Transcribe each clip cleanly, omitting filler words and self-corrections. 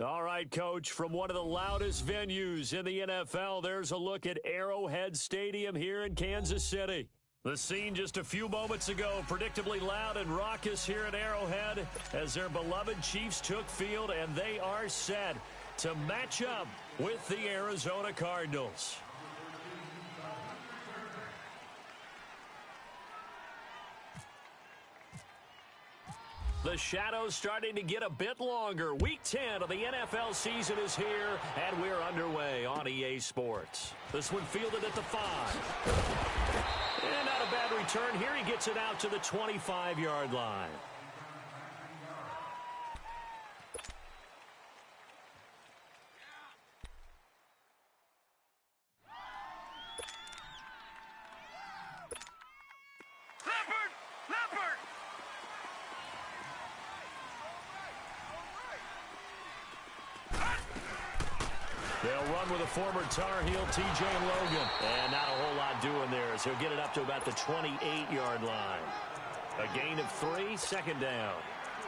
All right, Coach, from one of the loudest venues in the NFL, there's a look at Arrowhead Stadium here in Kansas City. The scene just a few moments ago, predictably loud and raucous here at Arrowhead as their beloved Chiefs took field, and they are set to match up with the Arizona Cardinals. The shadows starting to get a bit longer. Week 10 of the NFL season is here, and we're underway on EA Sports. This one fielded at the 5. And not a bad return here. He gets it out to the 25-yard line. They'll run with a former Tar Heel, T.J. Logan. And not a whole lot doing there as he'll get it up to about the 28-yard line. A gain of 3, second down.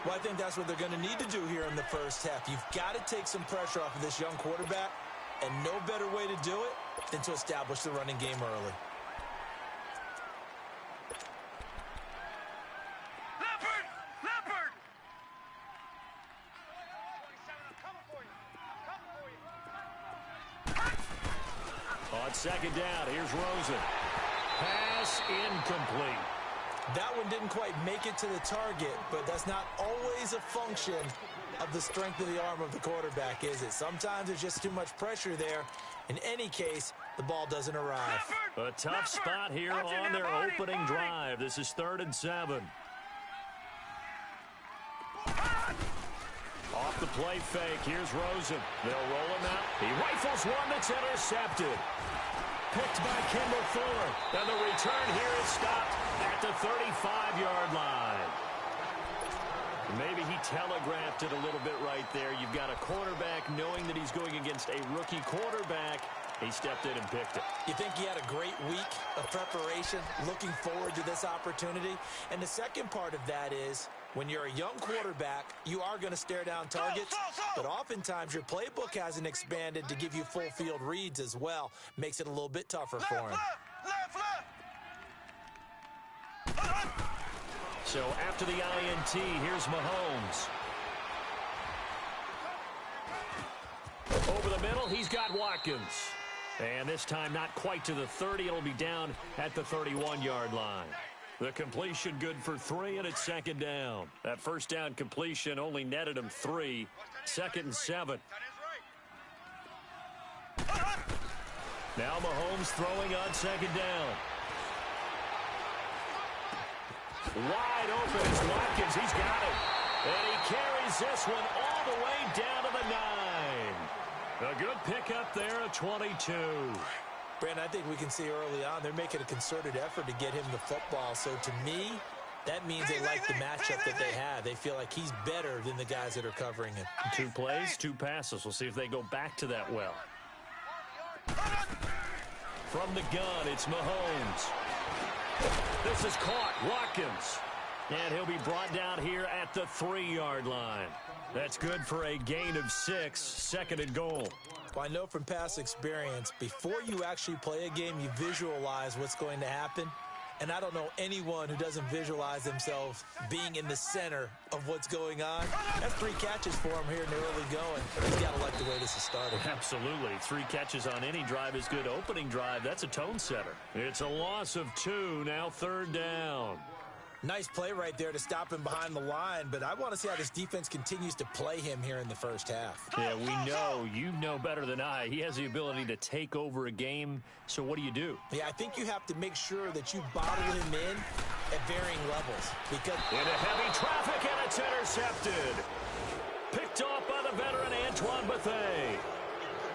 Well, I think that's what they're going to need to do here in the first half. You've got to take some pressure off of this young quarterback, and no better way to do it than to establish the running game early. Second down, here's Rosen. Pass incomplete. That one didn't quite make it to the target, but that's not always a function of the strength of the arm of the quarterback, is it? Sometimes there's just too much pressure there. In any case, the ball doesn't arrive. A tough spot here on their opening drive. This is 3rd and 7. Off the play fake, here's Rosen. They'll roll him out. He rifles one that's intercepted. Picked by Kendall Fuller. And the return here is stopped at the 35-yard line. Maybe he telegraphed it a little bit right there. You've got a quarterback knowing that he's going against a rookie quarterback. He stepped in and picked it. You think he had a great week of preparation, looking forward to this opportunity? And the second part of that is, when you're a young quarterback, you are going to stare down targets, but oftentimes your playbook hasn't expanded to give you full field reads as well. Makes it a little bit tougher for him. So after the INT, here's Mahomes. Over the middle, he's got Watkins. And this time not quite to the 30. It'll be down at the 31-yard line. The completion good for 3, and it's second down. That first down completion only netted him 3. 2nd and 7. Now Mahomes throwing on second down. Wide open is Watkins. He's got it. And he carries this one all the way down to the 9. A good pickup there at 22. Brandon, I think we can see early on they're making a concerted effort to get him the football. So to me, that means they like the matchup that they have. They feel like he's better than the guys that are covering him. 2 plays, 2 passes. We'll see if they go back to that well. From the gun, it's Mahomes. This is caught. Watkins. And he'll be brought down here at the 3-yard line. That's good for a gain of 6, 2nd and goal. Well, I know from past experience, before you actually play a game, you visualize what's going to happen. And I don't know anyone who doesn't visualize themselves being in the center of what's going on. That's 3 catches for him here in the early going. He's got to like the way this is starting. Absolutely. 3 catches on any drive is good. Opening drive, that's a tone setter. It's a loss of 2, now 3rd down. Nice play right there to stop him behind the line, but I want to see how this defense continues to play him here in the first half. Yeah, we know, you know better than I, he has the ability to take over a game, so what do? Yeah, I think you have to make sure that you bottle him in at varying levels. Because into heavy traffic, and it's intercepted. Picked off by the veteran Antoine Bethea.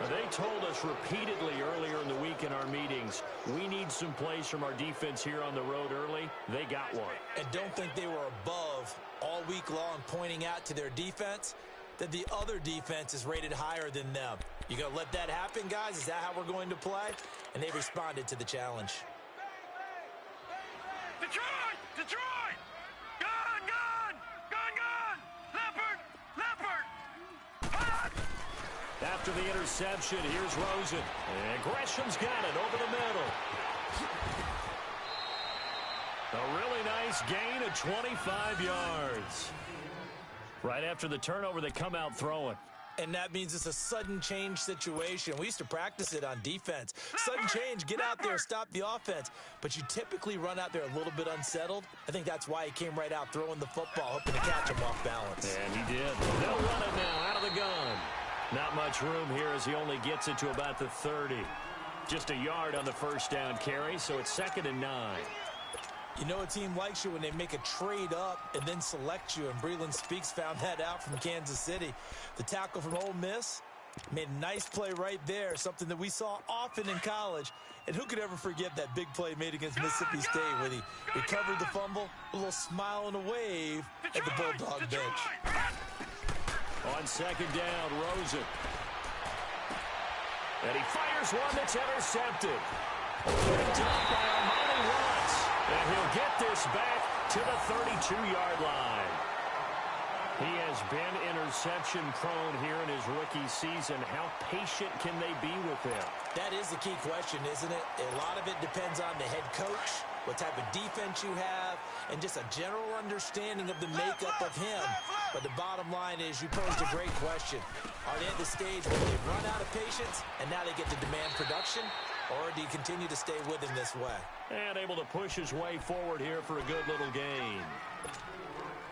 They told us repeatedly earlier in the week in our meetings, we need some plays from our defense here on the road early. They got one. And don't think they were above all week long pointing out to their defense that the other defense is rated higher than them. You going to let that happen, guys? Is that how we're going to play? And they responded to the challenge. Detroit! Detroit! Gun! Gun! Gun! Gun! Leopard! Leopard! Hot! After the interception, here's Rosen. And Gresham's got it over the middle. A really nice gain of 25 yards. Right after the turnover, they come out throwing. And that means it's a sudden change situation. We used to practice it on defense. Sudden change, get out there, stop the offense. But you typically run out there a little bit unsettled. I think that's why he came right out throwing the football, hoping to catch him off balance. And he did. They'll run it now out of the gun. Not much room here as he only gets it to about the 30. Just a yard on the first down carry, so it's 2nd and 9. You know a team likes you when they make a trade up and then select you, and Breland Speaks found that out from Kansas City. The tackle from Ole Miss made a nice play right there, something that we saw often in college. And who could ever forget that big play made against Mississippi State where he recovered the fumble, a little smile and a wave at the Bulldog bench. On 2nd down, Rosen. And he fires one that's intercepted. Picked up by Armani Watts. And he'll get this back to the 32-yard line. He has been interception-prone here in his rookie season. How patient can they be with him? That is the key question, isn't it? A lot of it depends on the head coach, what type of defense you have, and just a general understanding of the makeup of him. But the bottom line is you posed a great question. Are they at the stage where they've run out of patience and now they get to demand production? Or do you continue to stay with him this way? And able to push his way forward here for a good little gain.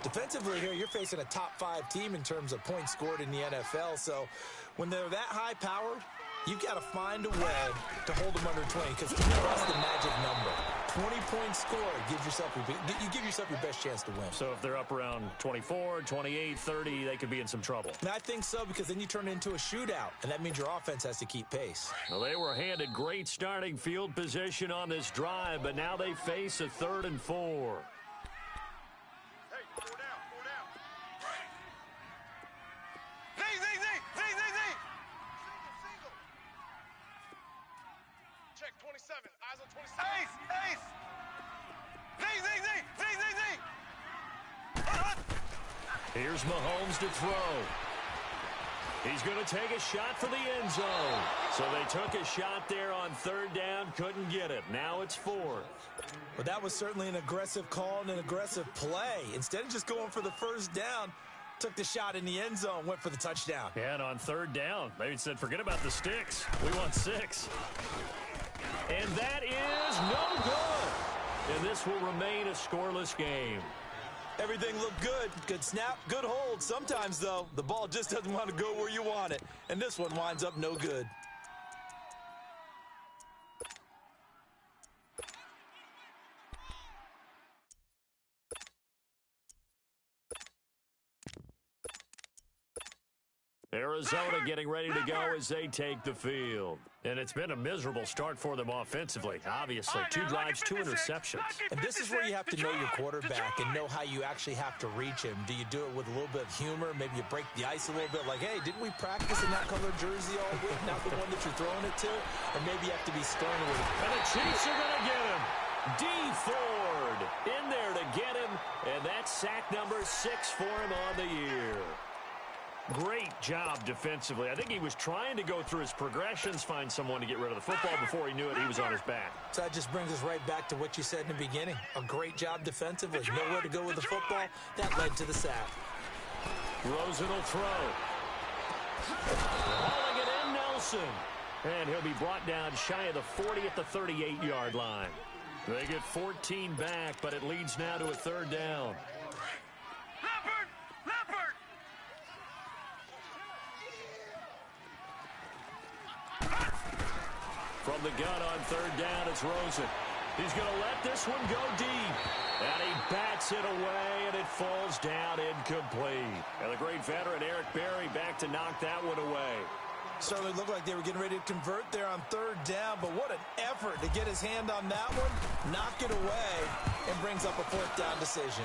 Defensively here, you're facing a top-5 team in terms of points scored in the NFL. So when they're that high-powered, you've got to find a way to hold them under 20, because to me, that's the magic number. 20-point score, you give yourself your best chance to win. So if they're up around 24, 28, 30, they could be in some trouble. And I think so, because then you turn it into a shootout, and that means your offense has to keep pace. Well, they were handed great starting field position on this drive, but now they face a 3rd and 4. Here's Mahomes to throw. He's going to take a shot for the end zone. So they took a shot there on 3rd down, couldn't get it. Now it's 4th. Well, that was certainly an aggressive call and an aggressive play. Instead of just going for the 1st down, took the shot in the end zone, went for the touchdown. Yeah, and on 3rd down, they said, forget about the sticks. We want 6. And that is no good. And this will remain a scoreless game. Everything looked good. Good snap, good hold. Sometimes, though, the ball just doesn't want to go where you want it. And this one winds up no good. Arizona getting ready to go as they take the field. And it's been a miserable start for them offensively. Obviously, 2 drives, 2 interceptions. And this is where you have to know your quarterback and know how you actually have to reach him. Do you do it with a little bit of humor? Maybe you break the ice a little bit like, hey, didn't we practice in that color jersey all week? Not the one that you're throwing it to? Or maybe you have to be stern with it. And the Chiefs are going to get him. D. Ford in there to get him. And that's sack number 6 for him on the year. Great job defensively. I think he was trying to go through his progressions, find someone to get rid of the football. Before he knew it, he was on his back. So that just brings us right back to what you said in the beginning. A great job defensively. Nowhere to go with the football. That led to the sack. Rosen will throw. Hauling it in, Nelson. And he'll be brought down shy of the 40 at the 38-yard line. They get 14 back, but it leads now to a 3rd down. From the gun on 3rd down, it's Rosen. He's going to let this one go deep. And he bats it away, and it falls down incomplete. And the great veteran Eric Berry back to knock that one away. Certainly looked like they were getting ready to convert there on 3rd down, but what an effort to get his hand on that one, knock it away, and brings up a 4th down decision.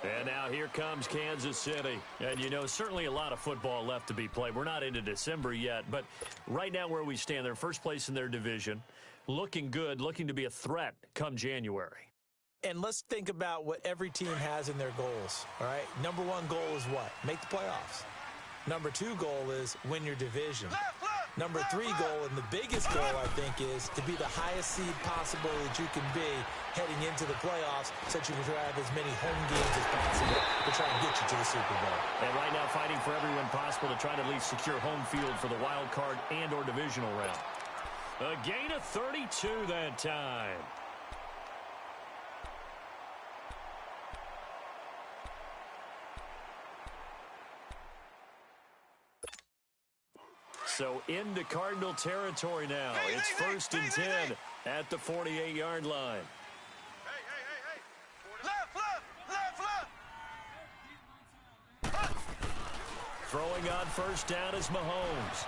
And now here comes Kansas City. And, you know, certainly a lot of football left to be played. We're not into December yet, but right now where we stand, they're first place in their division, looking good, looking to be a threat come January. And let's think about what every team has in their goals, all right? Number one goal is what? Make the playoffs. Number two goal is win your division. Number three goal, and the biggest goal, I think, is to be the highest seed possible that you can be heading into the playoffs so that you can have as many home games as possible to try and get you to the Super Bowl. And right now fighting for every win possible to try to at least secure home field for the wild card and or divisional round. A gain of 32 that time. So into Cardinal territory now. It's 1st and 10 at the 48-yard line. Left. Throwing on 1st down is Mahomes.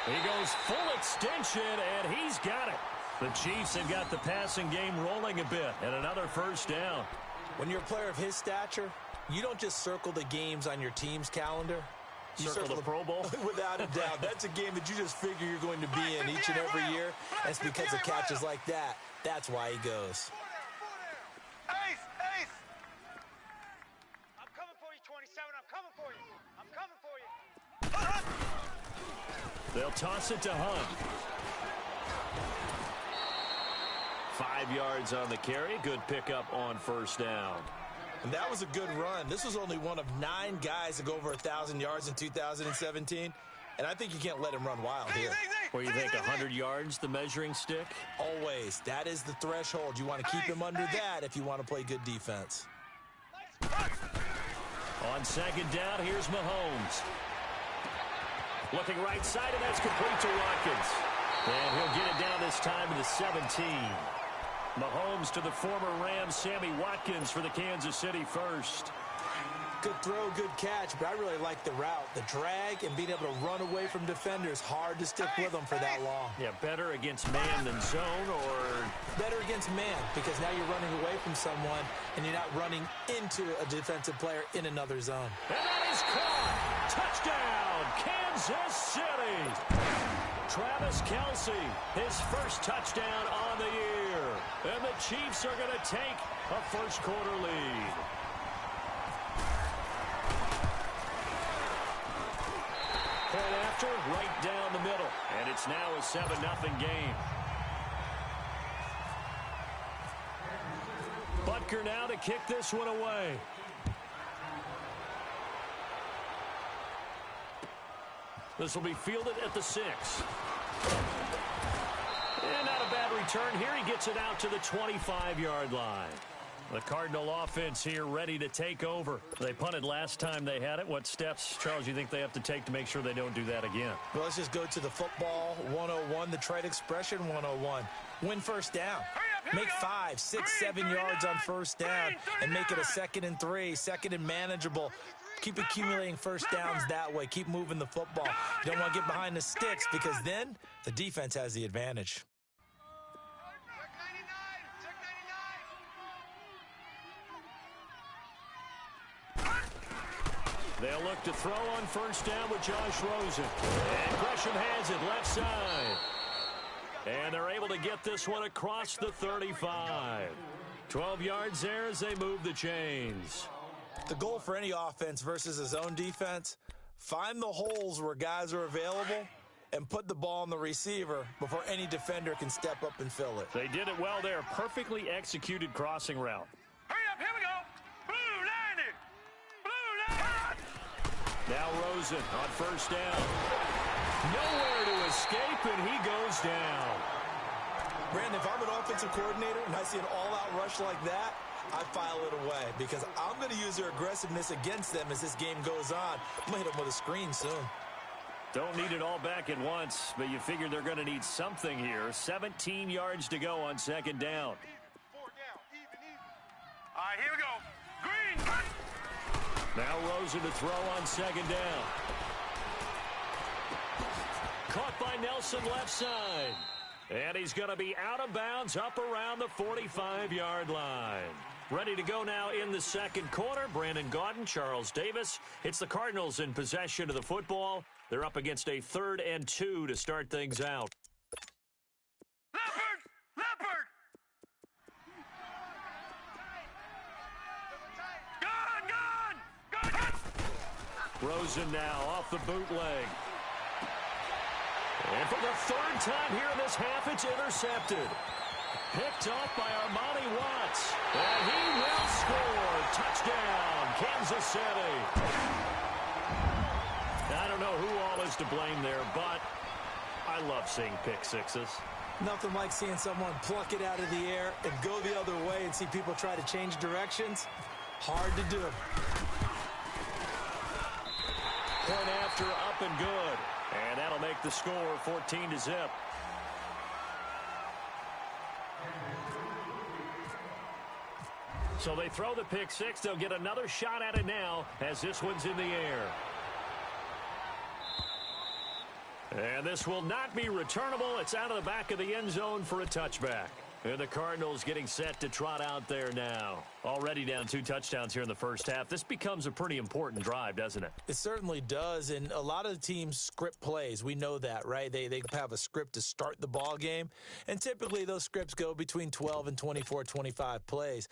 He goes full extension, and he's got it. The Chiefs have got the passing game rolling a bit, and another 1st down. When you're a player of his stature, you don't just circle the games on your team's calendar. You circle the Pro Bowl? Without a doubt. That's a game that you just figure you're going to be in each and every year. And it's because of catches like that. That's why he goes. Ace! I'm coming for you, 27. I'm coming for you. They'll toss it to Hunt. 5 yards on the carry. Good pickup on 1st down. And that was a good run. This was only one of 9 guys to go over 1,000 yards in 2017. And I think you can't let him run wild here. Where you think 100 yards, the measuring stick? Always. That is the threshold. You want to keep him under that if you want to play good defense. On 2nd down, here's Mahomes. Looking right side, and that's complete to Watkins. And he'll get it down this time to the 17. Mahomes to the former Rams, Sammy Watkins for the Kansas City 1st. Good throw, good catch, but I really like the route. The drag and being able to run away from defenders, hard to stick with them for that long. Yeah, better against man than zone, or? Better against man, because now you're running away from someone and you're not running into a defensive player in another zone. And that is caught! Touchdown, Kansas City! Travis Kelce, his 1st touchdown on the year. And the Chiefs are going to take a 1st quarter lead. Point after, right down the middle. And it's now a 7-0 game. Butker now to kick this one away. This will be fielded at the 6. And not a bad return here. He gets it out to the 25-yard line. The Cardinal offense here ready to take over. They punted last time they had it. What steps, Charles, you think they have to take to make sure they don't do that again? Well, let's just go to the football 101, the trade expression 101. Win 1st down. Make 5, 6, 7 yards on 1st down and make it a 2nd and 3, 2nd and manageable. Keep accumulating 1st downs that way. Keep moving the football. You don't want to get behind the sticks because then the defense has the advantage. They'll look to throw on 1st down with Josh Rosen. And Gresham has it left side. And they're able to get this one across the 35. 12 yards there as they move the chains. The goal for any offense versus a zone defense, find the holes where guys are available and put the ball on the receiver before any defender can step up and fill it. They did it well there. Perfectly executed crossing route. Hurry up, here we go. Blue line. Now Rosen on 1st down. Nowhere to escape, and he goes down. Brandon, if I'm an offensive coordinator and I see an all-out rush like that, I file it away because I'm going to use their aggressiveness against them as this game goes on. I'm going to hit them with a screen soon. Don't need it all back at once, but you figure they're going to need something here. 17 yards to go on 2nd down. 4 down, even. All right, here we go. Green. Now Rosen to throw on 2nd down. Caught by Nelson left side. And he's going to be out of bounds up around the 45-yard line. Ready to go now in the 2nd quarter. Brandon Gaudin, Charles Davis. It's the Cardinals in possession of the football. They're up against a 3rd and 2 to start things out. Leopard! Rosen now off the bootleg. And for the third time here in this half, it's intercepted. Picked off by Armani Watts. And he will score. Touchdown, Kansas City. I don't know who all is to blame there, but I love seeing pick sixes. Nothing like seeing someone pluck it out of the air and go the other way and see people try to change directions. Hard to do. Point after, up and good. And that'll make the score 14-0. So they throw the pick six. They'll get another shot at it now as this one's in the air. And this will not be returnable. It's out of the back of the end zone for a touchback. And the Cardinals getting set to trot out there now. Already down 2 touchdowns here in the first half. This becomes a pretty important drive, doesn't it? It certainly does, and a lot of the teams script plays. We know that, right? They have a script to start the ball game, and typically those scripts go between 12 and 24, 25 plays.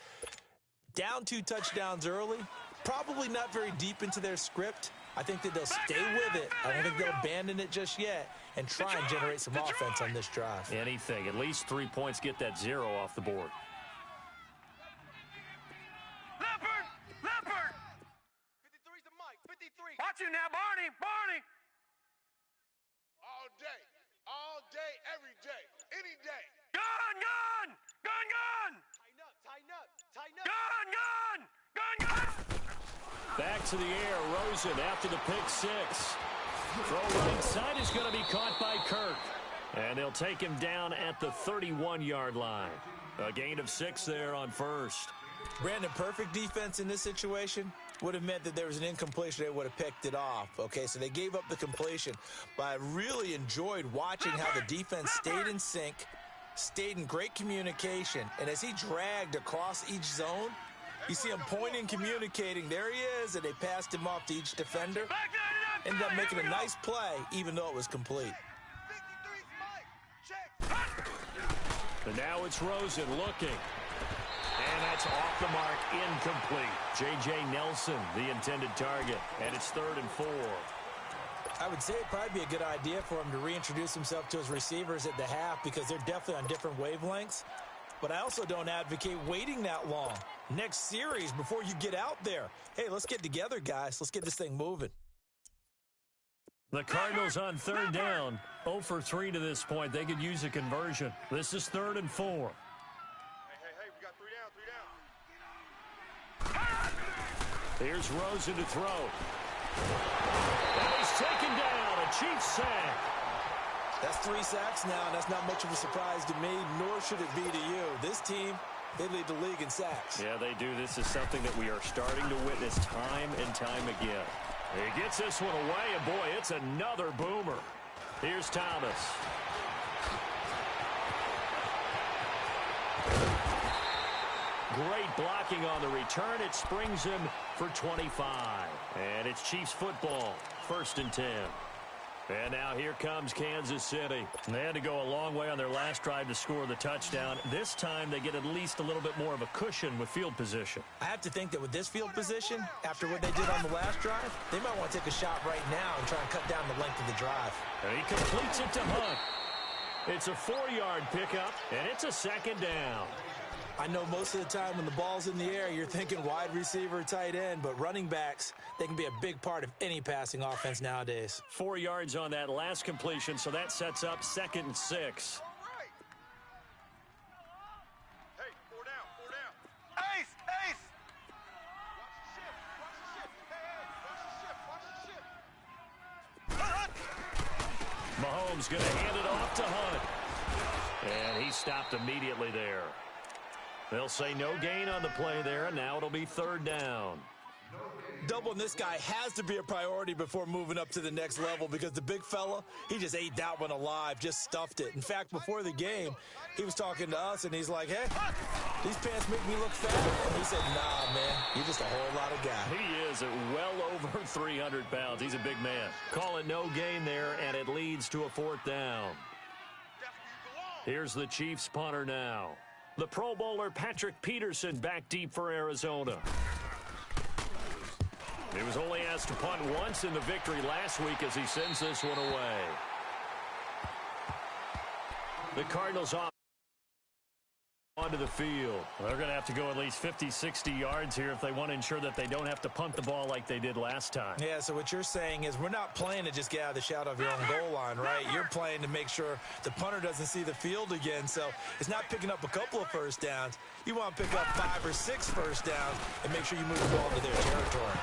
Down 2 touchdowns early, probably not very deep into their script. I think that they'll stay with it. I don't think they'll abandon it just yet and try and generate some offense on this drive. Anything. At least 3 points, get that 0 off the board. Leopard! Leopard! 53's the mic. 53. Watch you now, Barney. Barney! All day, every day, any day. Gun! Gun! Gun! Gun! Tighten up, tighten up, tighten up. Gun! Gun! Gun! Gun! Back to the air. Rosen after the pick six. Throw right side is going to be caught by Kirk. And they'll take him down at the 31-yard line. A gain of 6 there on first. Brandon, perfect defense in this situation would have meant that there was an incompletion. They would have picked it off. Okay, so they gave up the completion. But I really enjoyed watching how the defense stayed in sync, stayed in great communication. And as he dragged across each zone, you see him pointing, communicating. There he is, and they passed him off to each defender. Ended up making a nice play, even though it was complete. 53's mic. Check. And now it's Rosen looking. And that's off the mark, incomplete. J.J. Nelson, the intended target. And it's 3rd and 4. I would say it'd probably be a good idea for him to reintroduce himself to his receivers at the half because they're definitely on different wavelengths. But I also don't advocate waiting that long. Next series before you get out there. Hey, let's get together, guys. Let's get this thing moving. The Cardinals on 3rd down. 0 for 3 to this point. They could use a conversion. This is 3rd and 4. Hey, we got 3 down. Here's Rosen to throw. And he's taken down. A Chiefs sack. That's 3 sacks now, and that's not much of a surprise to me, nor should it be to you. This team, they lead the league in sacks. Yeah, they do. This is something that we are starting to witness time and time again. He gets this one away, and boy, it's another boomer. Here's Thomas. Great blocking on the return. It springs him for 25. And it's Chiefs football, 1st and 10. And now here comes Kansas City. They had to go a long way on their last drive to score the touchdown. This time they get at least a little bit more of a cushion with field position. I have to think that with this field position, after what they did on the last drive, they might want to take a shot right now and try and cut down the length of the drive. And he completes it to Hunt. It's a 4-yard pickup, and it's a 2nd down. I know most of the time when the ball's in the air, you're thinking wide receiver, tight end, but running backs, they can be a big part of any passing offense nowadays. 4 yards on that last completion, so that sets up 2nd and 6. Right. Hey, 4 down, 4 down. Ace! Ace! Watch the ship, Mahomes going to hand it off to Hunt. And he stopped immediately there. They'll say no gain on the play there, and now it'll be 3rd down. Doubling this guy has to be a priority before moving up to the next level because the big fella, he just ate that one alive, just stuffed it. In fact, before the game, he was talking to us, and he's like, hey, these pants make me look fat. And he said, nah, man, you're just a whole lot of guy. He is at well over 300 pounds. He's a big man. Calling no gain there, and it leads to a 4th down. Here's the Chiefs punter now. The Pro Bowler Patrick Peterson back deep for Arizona. He was only asked to punt once in the victory last week as he sends this one away. The Cardinals off onto the field. Well, they're going to have to go at least 50, 60 yards here if they want to ensure that they don't have to punt the ball like they did last time. Yeah, so what you're saying is we're not playing to just get out of the shadow of your own goal line, right? You're playing to make sure the punter doesn't see the field again. So it's not picking up a couple of first downs. You want to pick up 5 or 6 first downs and make sure you move the ball into their territory.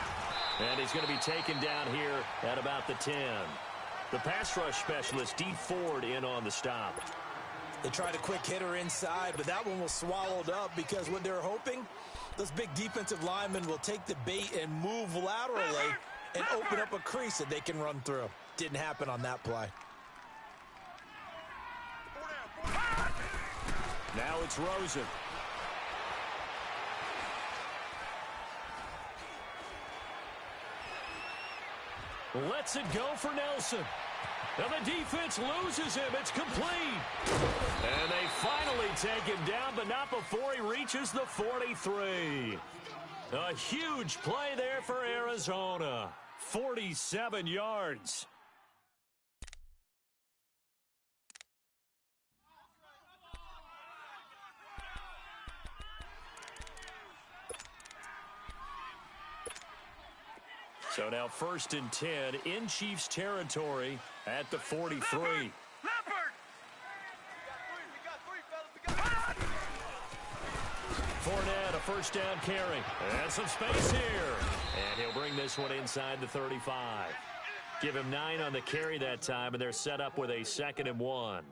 And he's going to be taken down here at about the 10. The pass rush specialist, D. Ford, in on the stop. They tried a quick hitter inside, but that one was swallowed up because what they're hoping, those big defensive linemen will take the bait and move laterally and open up a crease that they can run through. Didn't happen on that play. Now it's Rosen. Lets it go for Nelson. Now the defense loses him. It's complete. And they finally take him down, but not before he reaches the 43. A huge play there for Arizona. 47 yards. So now 1st and 10 in Chiefs territory at the 43. Fournette, a first down carry. And some space here. And he'll bring this one inside the 35. Give him 9 on the carry that time, and they're set up with a 2nd and 1.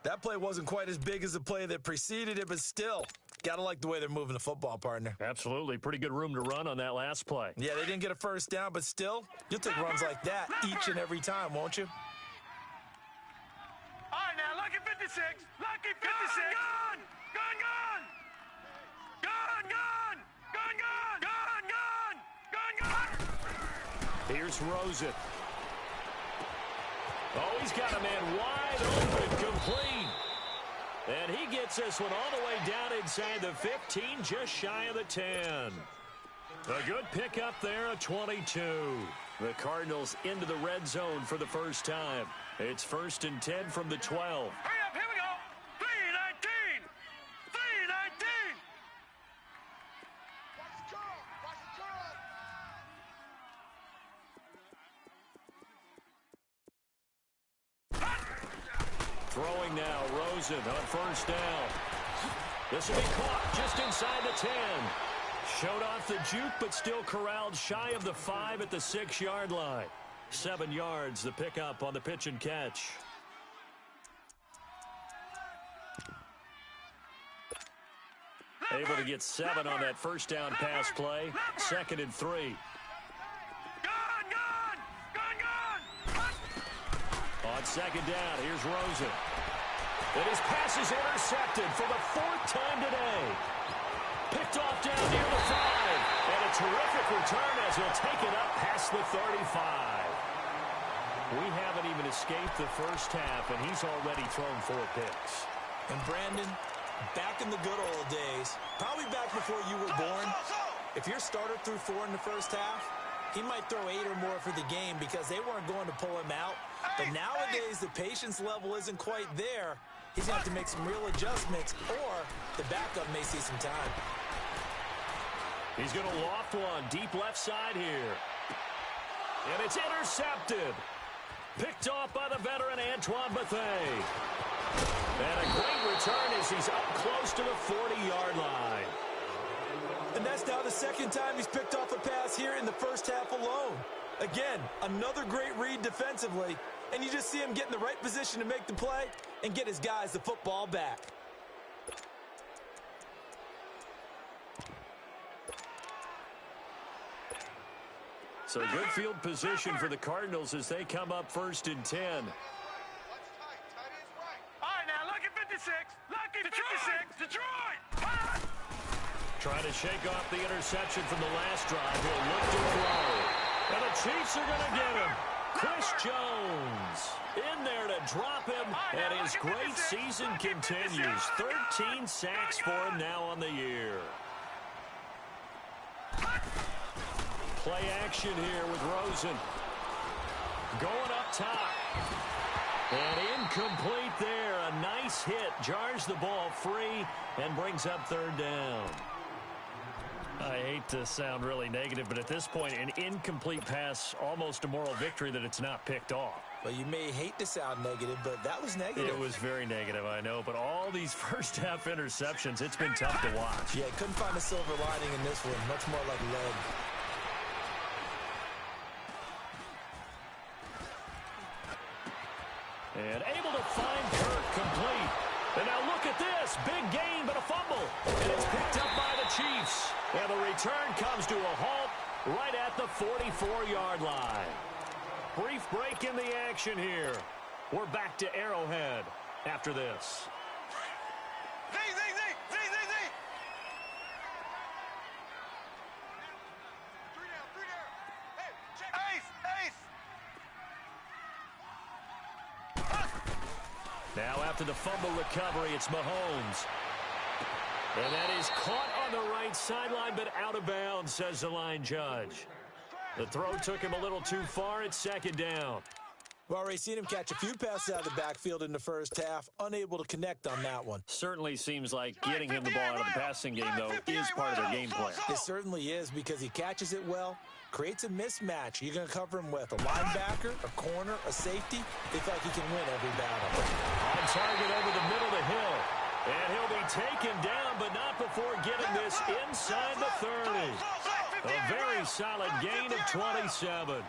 That play wasn't quite as big as the play that preceded it, but still, gotta like the way they're moving the football, partner. Absolutely. Pretty good room to run on that last play. Yeah, they didn't get a first down, but still, you'll take runs like that each and every time, won't you? All right, now, lucky 56. Lucky 56. Gun! Gun, gun! Gun, gun! Gun, gun! Gun, gun! Gun, gun! Here's Rosen. Oh, he's got a man wide open, complete. And he gets this one all the way down inside the 15, just shy of the 10. A good pickup there, a 22. The Cardinals into the red zone for the first time. It's 1st and 10 from the 12. Hurry up, here we go. 3-19. 3-19. Watch the curl. Watch the curl. Throwing now, Rosen on 1st down. This will be caught just inside the 10. Showed off the juke, but still corralled shy of the 5 at the 6-yard line. 7 yards, the pickup on the pitch and catch. Able to get 7 on that first down pass play. 2nd and 3. Gun, gun! Gun, gun! On 2nd down, here's Rosen. And his pass is intercepted for the 4th time today. Picked off down near the 5. And a terrific return as he'll take it up past the 35. We haven't even escaped the first half, and he's already thrown 4 picks. And Brandon, back in the good old days, probably back before you were born, if your starter threw 4 in the first half, he might throw 8 or more for the game because they weren't going to pull him out. But nowadays, the patience level isn't quite there. He's going to have to make some real adjustments, or the backup may see some time. He's going to loft one deep left side here. And it's intercepted. Picked off by the veteran Antoine Bethea. And a great return as he's up close to the 40-yard line. And that's now the 2nd time he's picked off a pass here in the first half alone. Again, another great read defensively, and you just see him get in the right position to make the play and get his guys the football back. So good field position for the Cardinals as they come up 1st and 10. All right, now, lucky 56. Lucky 56. Detroit! Trying to shake off the interception from the last drive. He'll look to throw. And the Chiefs are going to get him. Chris Jones in there to drop him, and his great season continues. 13 sacks for him now on the year. play action here with Rosen. Going up top. And incomplete there. A nice hit. Jars the ball free and brings up third down. I hate to sound really negative, but at this point, an incomplete pass, almost a moral victory that it's not picked off. Well, you may hate to sound negative, but that was negative. It was very negative, I know. But all these first-half interceptions, it's been tough to watch. Yeah, couldn't find a silver lining in this one. Much more like lead. And able to find Kirk complete. And now look at this. Big gain, but a fumble. And it's picked up by the Chiefs. And the return comes to a halt right at the 44-yard line. Brief break in the action here. We're back to Arrowhead after this. Z. Three down. Hey, check. Ace. Now after the fumble recovery, it's Mahomes. And that is caught on the right sideline, but out of bounds, says the line judge. The throw took him a little too far. It's second down. We've already seen him catch a few passes out of the backfield in the first half. Unable to connect on that one. Certainly seems like getting him the ball out of the passing game, though, is part of their game plan. It certainly is because he catches it well, creates a mismatch. You're going to cover him with a linebacker, a corner, a safety. They feel like he can win every battle. On target over the middle to Hill. And he'll be taken down, but not before getting this inside the 30. A very solid gain of 27.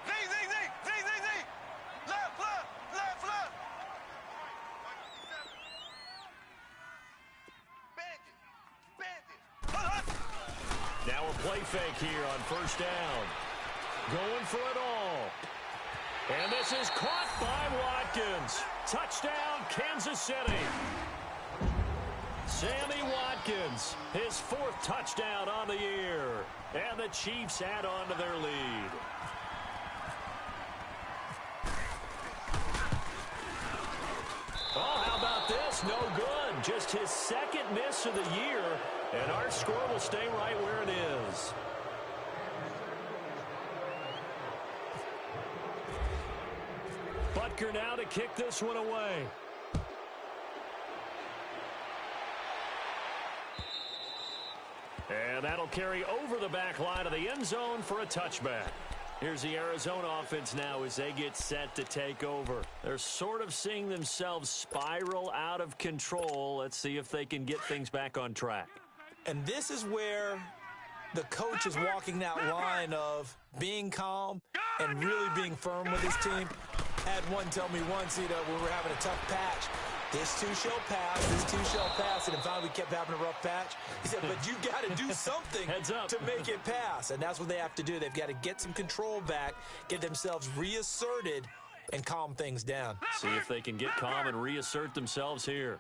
Z. Left. Bandit. Now a play fake here on first down. Going for it all. And this is caught by Watkins. Touchdown, Kansas City. Sammy Watkins, his fourth touchdown on the year. And the Chiefs add on to their lead. Oh, how about this? No good. Just his second miss of the year. And our score will stay right where it is. Butker now to kick this one away. And that'll carry over the back line of the end zone for a touchback. Here's the Arizona offense now as they get set to take over. They're sort of seeing themselves spiral out of control. Let's see if they can get things back on track. And this is where the coach is walking that line of being calm and really being firm with his team. Had one tell me once, when we were having a tough patch, this too shall pass, this too shall pass, and finally we kept having a rough patch. He said, but you got to do something Heads up. to make it pass, and that's what they have to do. They've got to get some control back, get themselves reasserted, and calm things down. See if they can get calm and reassert themselves here.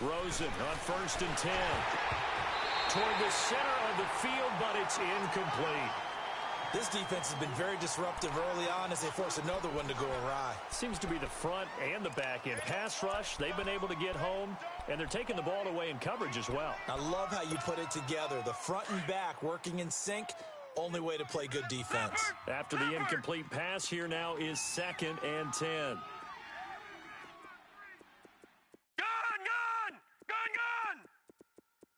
Rosen on 1st and 10. Toward the center of the field, but it's incomplete. This defense has been very disruptive early on as they force another one to go awry. Seems to be the front and the back end. Pass rush, they've been able to get home, and they're taking the ball away in coverage as well. I love how you put it together. The front and back working in sync, only way to play good defense. After the incomplete pass, here now is 2nd and 10.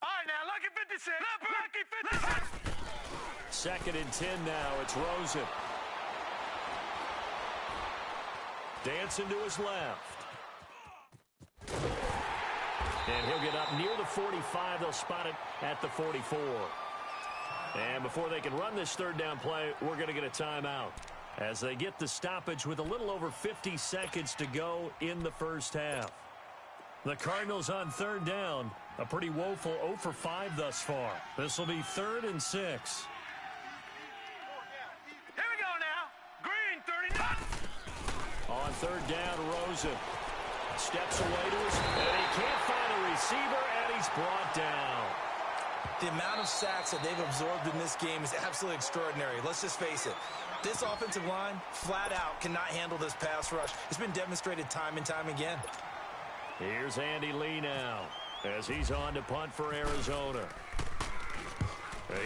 All right, now, lucky 56. Lucky 56. 2nd and 10 now. It's Rosen. Dancing to his left. And he'll get up near the 45. They'll spot it at the 44. And before they can run this third down play, we're going to get a timeout as they get the stoppage with a little over 50 seconds to go in the first half. The Cardinals on third down. A pretty woeful 0 for 5 thus far. This will be 3rd and 6. Here we go now. Green, 39. On third down, Rosen steps away to his, and he can't find a receiver, and he's brought down. The amount of sacks that they've absorbed in this game is absolutely extraordinary. Let's just face it. This offensive line, flat out, cannot handle this pass rush. It's been demonstrated time and time again. Here's Andy Lee now as he's on to punt for Arizona.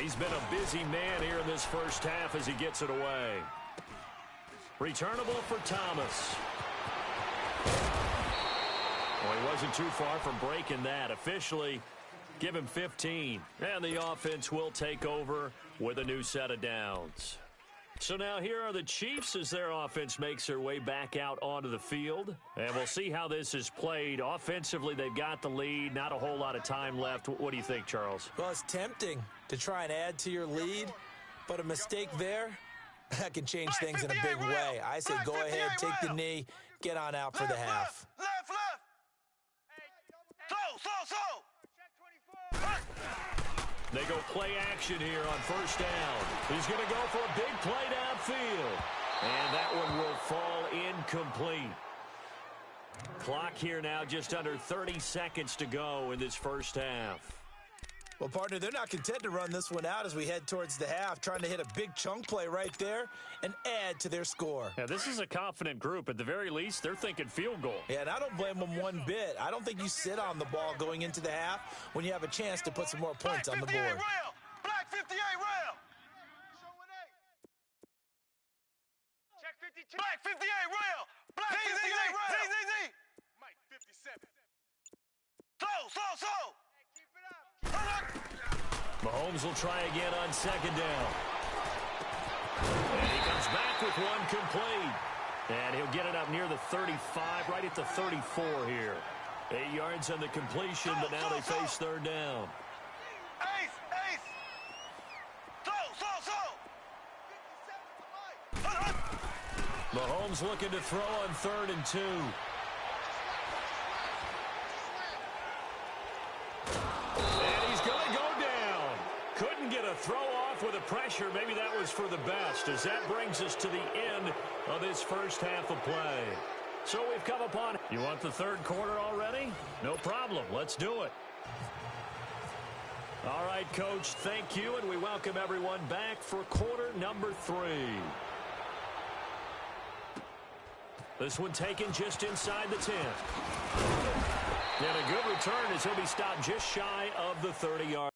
He's been a busy man here in this first half as he gets it away. Returnable for Thomas. Well, he wasn't too far from breaking that. Officially, give him 15. And the offense will take over with a new set of downs. So now here are the Chiefs as their offense makes their way back out onto the field. And we'll see how this is played. Offensively, they've got the lead. Not a whole lot of time left. What do you think, Charles? Well, it's tempting to try and add to your lead, but a mistake there, that can change things in a big way. I say go ahead, take the knee, get on out for the half. Left. They go play action here on first down. He's going to go for a big play downfield. And that one will fall incomplete. Clock here now just under 30 seconds to go in this first half. Well, partner, they're not content to run this one out as we head towards the half, trying to hit a big chunk play right there and add to their score. Yeah, this is a confident group. At the very least, they're thinking field goal. Yeah, and I don't blame them one bit. I don't think you sit on the ball going into the half when you have a chance to put some more points on the board. Black 58 rail. Check 52. Black 58 rail. Black 58 rail. Mike 57. Slow. Mahomes will try again on second down. And he comes back with one complete. And he'll get it up near the 35, right at the 34 here. 8 yards on the completion, but now they face third down. Ace. Mahomes looking to throw on 3rd and 2. Couldn't get a throw off with the pressure. Maybe that was for the best, as that brings us to the end of this first half of play. So we've come upon... You want the third quarter already? No problem. Let's do it. All right, Coach, thank you, and we welcome everyone back for quarter number 3. This one taken just inside the 10. And a good return as he'll be stopped just shy of the 30-yard.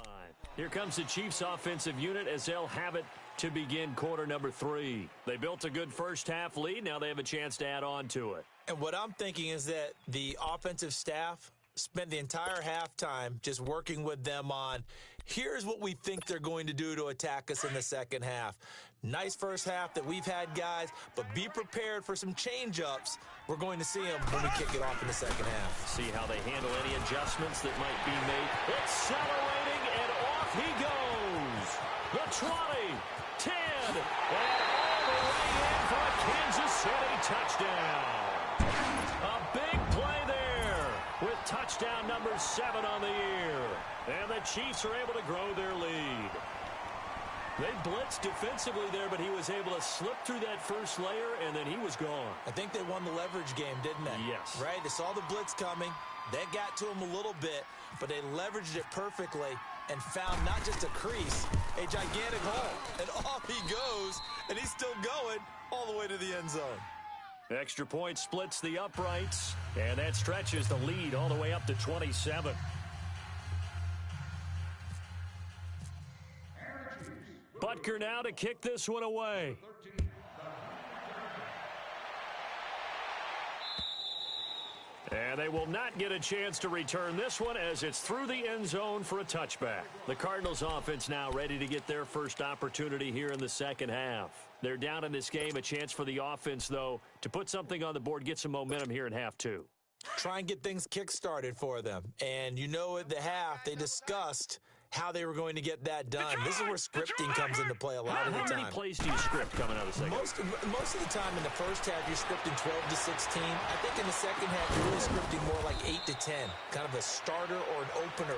Line. Here comes the Chiefs offensive unit as they'll have it to begin quarter number 3. They built a good first half lead. Now they have a chance to add on to it. And what I'm thinking is that the offensive staff spent the entire halftime just working with them on, here's what we think they're going to do to attack us in the second half. Nice first half that we've had, guys, but be prepared for some change-ups. We're going to see them when we kick it off in the second half. See how they handle any adjustments that might be made. Accelerating, and off he goes. The 20, 10, and all the way in for a Kansas City touchdown. A big play there with touchdown number 7 on the year. And the Chiefs are able to grow their lead. They blitzed defensively there, but he was able to slip through that first layer, and then he was gone. I think they won the leverage game, didn't they? Yes. Right? They saw the blitz coming. That got to him a little bit, but they leveraged it perfectly and found not just a crease, a gigantic hole. And off he goes, and he's still going all the way to the end zone. Extra point splits the uprights, and that stretches the lead all the way up to 27. Butker now to kick this one away. And they will not get a chance to return this one as it's through the end zone for a touchback. The Cardinals offense now ready to get their first opportunity here in the second half. They're down in this game. A chance for the offense, though, to put something on the board, get some momentum here in half 2. Try and get things kick-started for them. And you know at the half, they discussed how they were going to get that done. This is where scripting comes into play a lot of the time. How many plays do you script coming out of the second? Most of the time in the first half, you're scripting 12 to 16. I think in the second half, you're really scripting more like 8 to 10. Kind of a starter or an opener,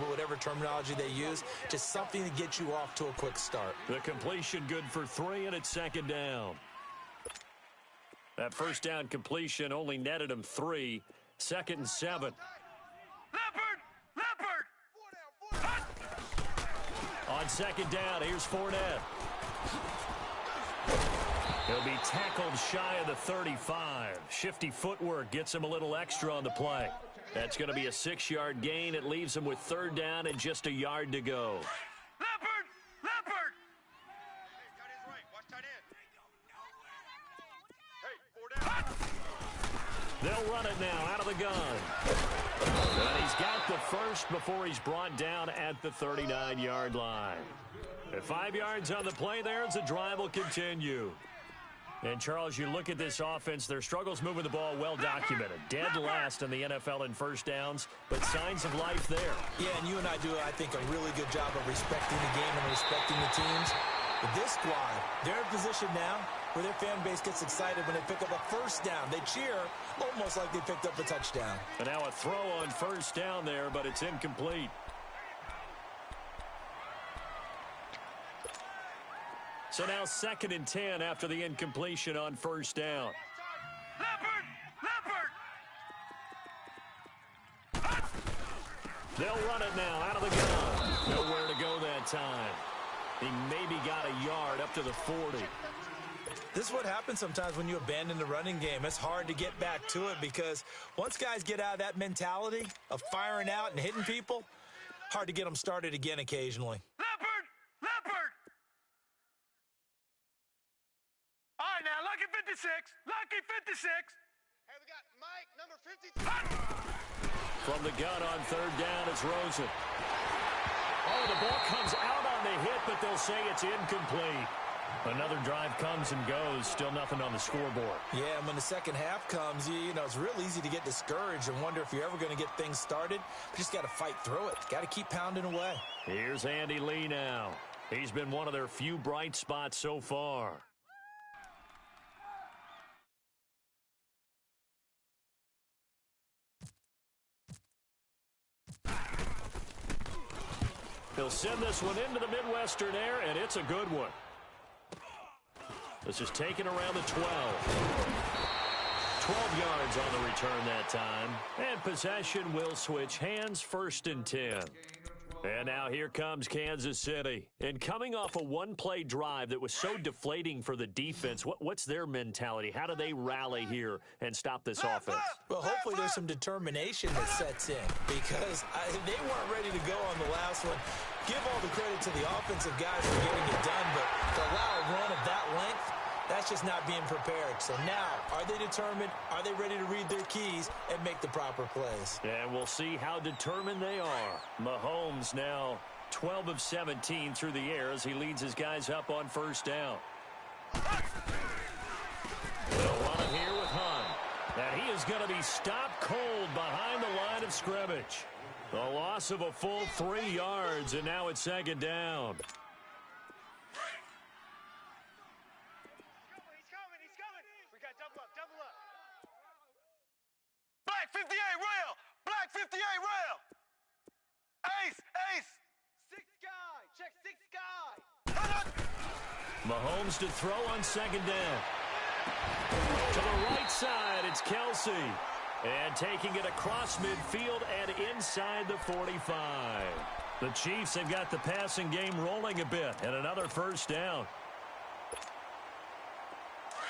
whatever terminology they use. Just something to get you off to a quick start. The completion good for 3, and it's second down. That first down completion only netted him 3. 2nd and 7. Leopard! On second down, here's Fournette. He'll be tackled shy of the 35. Shifty footwork gets him a little extra on the play. That's going to be a 6-yard gain. It leaves him with 3rd down and just a yard to go. Leopard! Hey, tight end's right. Watch tight end. Hey, 4 down. They'll run it now out of the gun. And he's got the first before he's brought down at the 39-yard line. At 5 yards on the play there as the drive will continue. And, Charles, you look at this offense, their struggles moving the ball well documented. Dead last in the NFL in first downs, but signs of life there. Yeah, and you and I do, I think, a really good job of respecting the game and respecting the teams. But this squad, they're in a position now where their fan base gets excited when they pick up a first down. They cheer almost like they picked up a touchdown. And now a throw on first down there, but it's incomplete. So now 2nd and 10 after the incompletion on first down. Leopard! They'll run it now out of the gun. Nowhere to go that time. He maybe got a yard up to the 40. This is what happens sometimes when you abandon the running game. It's hard to get back to it because once guys get out of that mentality of firing out and hitting people, hard to get them started again occasionally. Leopard! All right, now, Lucky 56. Lucky 56. Hey, we got Mike, number 53. From the gun on 3rd down, it's Rosen. Oh, the ball comes out on the hit, but they'll say it's incomplete. Another drive comes and goes, still nothing on the scoreboard. Yeah, and when the second half comes, you know, it's real easy to get discouraged and wonder if you're ever going to get things started. You just got to fight through it. Got to keep pounding away. Here's Andy Lee now. He's been one of their few bright spots so far. He'll send this one into the Midwestern air, and it's a good one. This is taken around the 12. 12 yards on the return that time. And possession will switch hands, 1st and 10. And now here comes Kansas City. And coming off a one-play drive that was so deflating for the defense, what's their mentality? How do they rally here and stop this offense? Well, hopefully there's some determination that sets in because they weren't ready to go on the last one. Give all the credit to the offensive guys for getting it done, but to allow a run of that length, that's just not being prepared. So now, are they determined? Are they ready to read their keys and make the proper plays? And we'll see how determined they are. Mahomes now 12 of 17 through the air as he leads his guys up on 1st down. They'll run it here with Hunt. And he is going to be stopped cold behind the line of scrimmage. The loss of a full 3 yards, and now it's 2nd down. He's coming. We got double up. Black 58 rail. Black 58 rail. Ace. 6 guy. Check 6 guy. Mahomes to throw on 2nd down. To the right side, it's Kelsey. And taking it across midfield and inside the 45. The Chiefs have got the passing game rolling a bit. And another 1st down.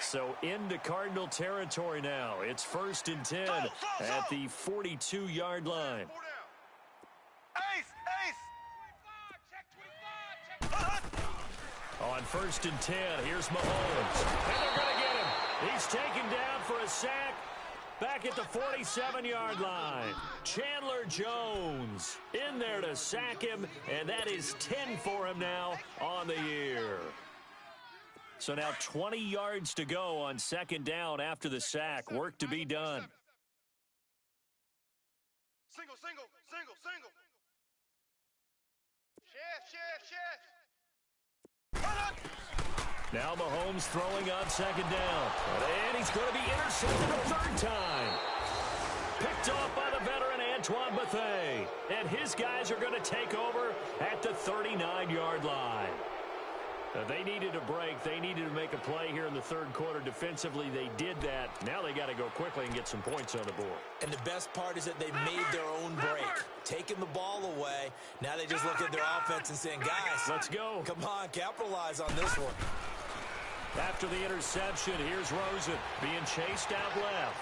So into Cardinal territory now. It's 1st and 10 at the 42-yard line. Ace. 25. Check 25. On 1st and 10, here's Mahomes. And they're going to get him. He's taken down for a sack. Back at the 47-yard line. Chandler Jones in there to sack him, and that is 10 for him now on the year. So now 20 yards to go on 2nd down after the sack. Work to be done. single. Shift. Now Mahomes throwing on second down. And he's going to be intercepted a third time. Picked off by the veteran Antoine Bethea. And his guys are going to take over at the 39-yard line. They needed a break. They needed to make a play here in the third quarter. Defensively, they did that. Now they got to go quickly and get some points on the board. And the best part is that they made their own break. Taking the ball away. Now they just look at their offense and saying, guys, let's go. Come on, capitalize on this one. After the interception, here's Rosen being chased out left.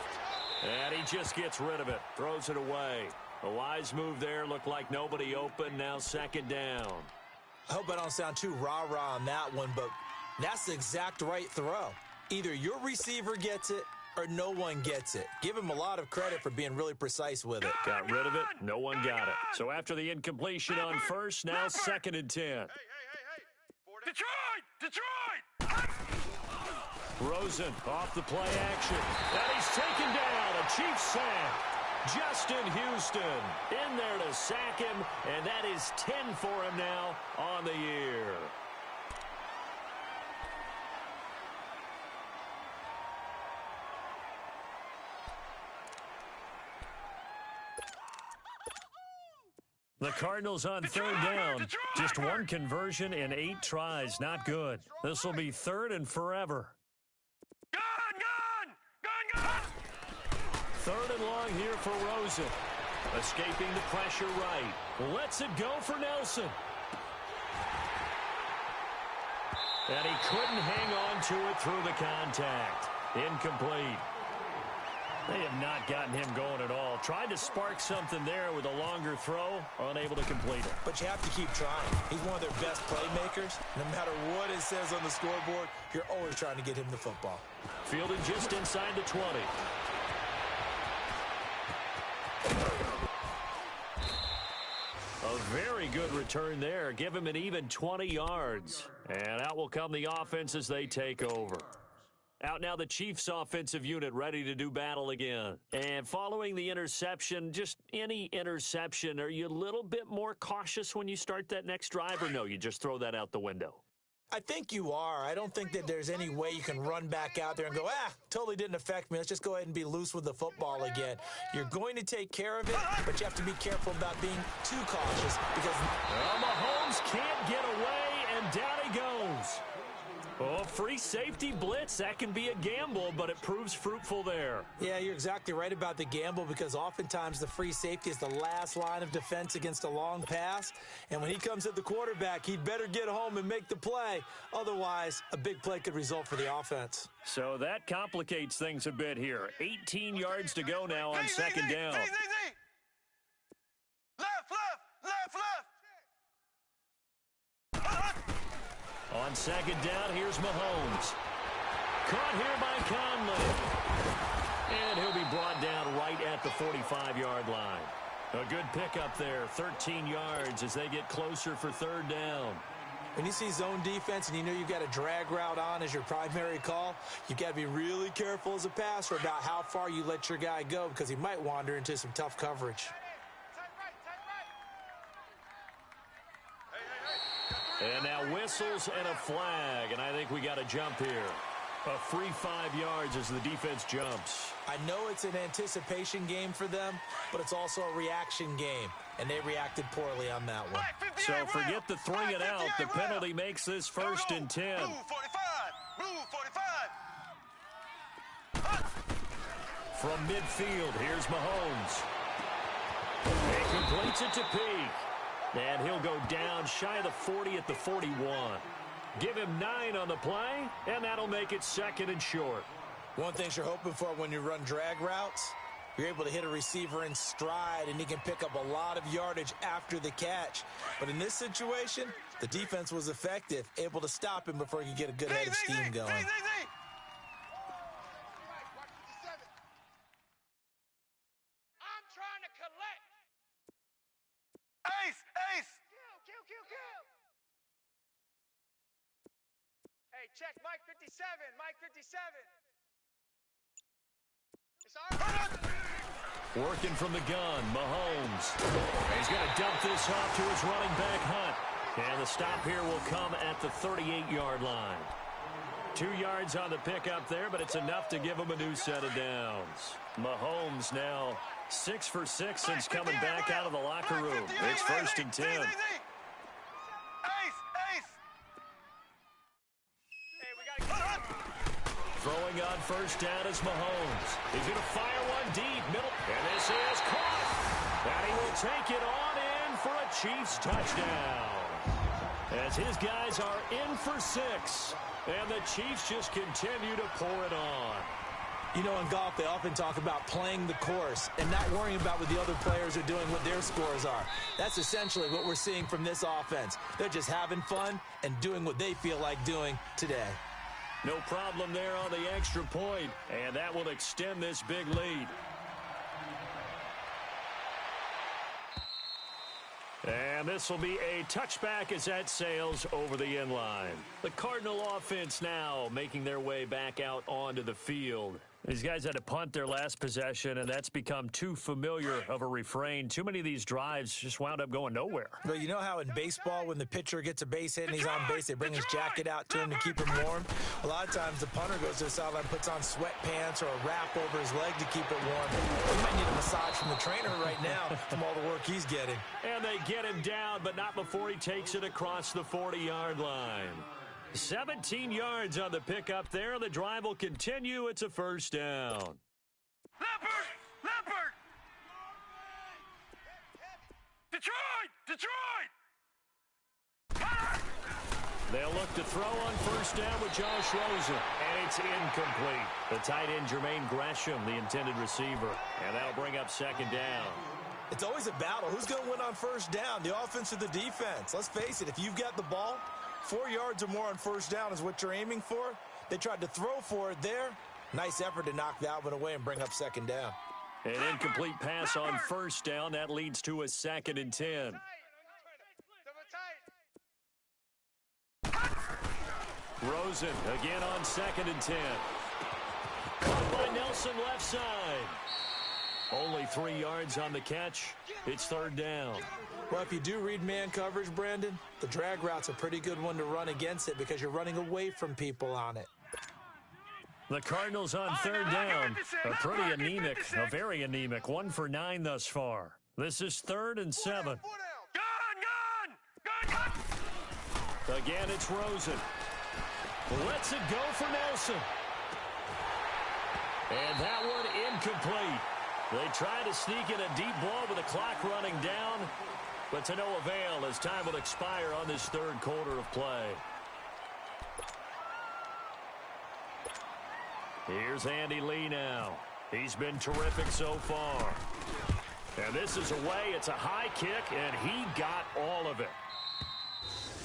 And he just gets rid of it. Throws it away. A wise move there. Looked like nobody open. Now second down. I hope I don't sound too rah-rah on that one, but that's the exact right throw. Either your receiver gets it or no one gets it. Give him a lot of credit for being really precise with it. Got rid of it. No one got it. So after the incompletion on first, now second and 10. Hey. Detroit! Rosen off the play action. And he's taken down. A Chiefs sack. Justin Houston in there to sack him, and that is 10 for him now on the year. The Cardinals on third down. Just one conversion in 8 tries. Not good. This will be third and forever. Gun! Third and long here for Rosen. Escaping the pressure right. Lets it go for Nelson. And he couldn't hang on to it through the contact. Incomplete. They have not gotten him going at all. Tried to spark something there with a longer throw. Unable to complete it. But you have to keep trying. He's one of their best playmakers. No matter what it says on the scoreboard, you're always trying to get him the football. Fielded just inside the 20. A very good return there. Give him an even 20 yards. And out will come the offense as they take over. Out now the Chiefs offensive unit ready to do battle again. And following the interception, just any interception, are you a little bit more cautious when you start that next drive, or no, you just throw that out the window? I think you are. I don't think that there's any way you can run back out there and go, totally didn't affect me. Let's just go ahead and be loose with the football again. You're going to take care of it, but you have to be careful about being too cautious because Mahomes can't get away, and down he goes. Oh, free safety blitz. That can be a gamble, but it proves fruitful there. Yeah, you're exactly right about the gamble because oftentimes the free safety is the last line of defense against a long pass. And when he comes at the quarterback, he'd better get home and make the play. Otherwise, a big play could result for the offense. So that complicates things a bit here. 18 yards to go now on second down. Left. On second down, here's Mahomes. Caught here by Conley. And he'll be brought down right at the 45-yard line. A good pickup there, 13 yards as they get closer for third down. When you see zone defense and you know you've got a drag route on as your primary call, you've got to be really careful as a passer about how far you let your guy go because he might wander into some tough coverage. And now whistles and a flag, and I think we got a jump here. A free 5 yards as the defense jumps. I know it's an anticipation game for them, but it's also a reaction game, and they reacted poorly on that one. So forget the throwing it out. The penalty makes this first and 10. Move 45. From midfield, here's Mahomes. He completes it to Peak. And he'll go down shy of the 40 at the 41. Give him 9 on the play, and that'll make it second and short. One thing you're hoping for when you run drag routes, you're able to hit a receiver in stride, and he can pick up a lot of yardage after the catch. But in this situation, the defense was effective, able to stop him before he could get a good head of steam going. I'm trying to collect. Ace. Kill. Hey, check Mike 57. It's all right. Working from the gun, Mahomes. He's going to dump this off to his running back, Hunt. And the stop here will come at the 38-yard line. 2 yards on the pickup there, but it's enough to give him a new set of downs. Mahomes now 6 for 6 since coming back out of the locker room. It's 1st and 10. Ace! Throwing on 1st down is Mahomes. He's going to fire one deep, middle. And this is caught. And he will take it on in for a Chiefs touchdown. As his guys are in for 6. And the Chiefs just continue to pour it on. You know, in golf, they often talk about playing the course and not worrying about what the other players are doing, what their scores are. That's essentially what we're seeing from this offense. They're just having fun and doing what they feel like doing today. No problem there on the extra point, and that will extend this big lead. And this will be a touchback as that sails over the end line. The Cardinal offense now making their way back out onto the field. These guys had to punt their last possession, and that's become too familiar of a refrain. Too many of these drives just wound up going nowhere. Well, you know how in baseball, when the pitcher gets a base hit and he's on base, they bring his jacket out to him to keep him warm? A lot of times the punter goes to the sideline, puts on sweatpants or a wrap over his leg to keep it warm. He might need a massage from the trainer right now from all the work he's getting. And they get him down, but not before he takes it across the 40-yard line. 17 yards on the pickup there. The drive will continue. It's a 1st down. Leopard! Detroit! They'll look to throw on 1st down with Josh Rosen. And it's incomplete. The tight end, Jermaine Gresham, the intended receiver. And that'll bring up 2nd down. It's always a battle. Who's going to win on 1st down, the offense or the defense? Let's face it, if you've got the ball, 4 yards or more on 1st down is what you're aiming for. They tried to throw for it there. Nice effort to knock that one away and bring up 2nd down. An incomplete pass on 1st down. That leads to a 2nd and 10. Rosen again on 2nd and 10. Caught by Nelson left side. Only 3 yards on the catch. It's 3rd down. Well, if you do read man coverage, Brandon, the drag route's a pretty good one to run against it because you're running away from people on it. The Cardinals on 3rd down are pretty anemic, very anemic. 1 for 9 thus far. This is 3rd and 7. Gun! Again, it's Rosen. Lets it go for Nelson. And that one incomplete. They try to sneak in a deep ball with the clock running down, but to no avail as time will expire on this 3rd quarter of play. Here's Andy Lee now. He's been terrific so far. And this is away. It's a high kick, and he got all of it.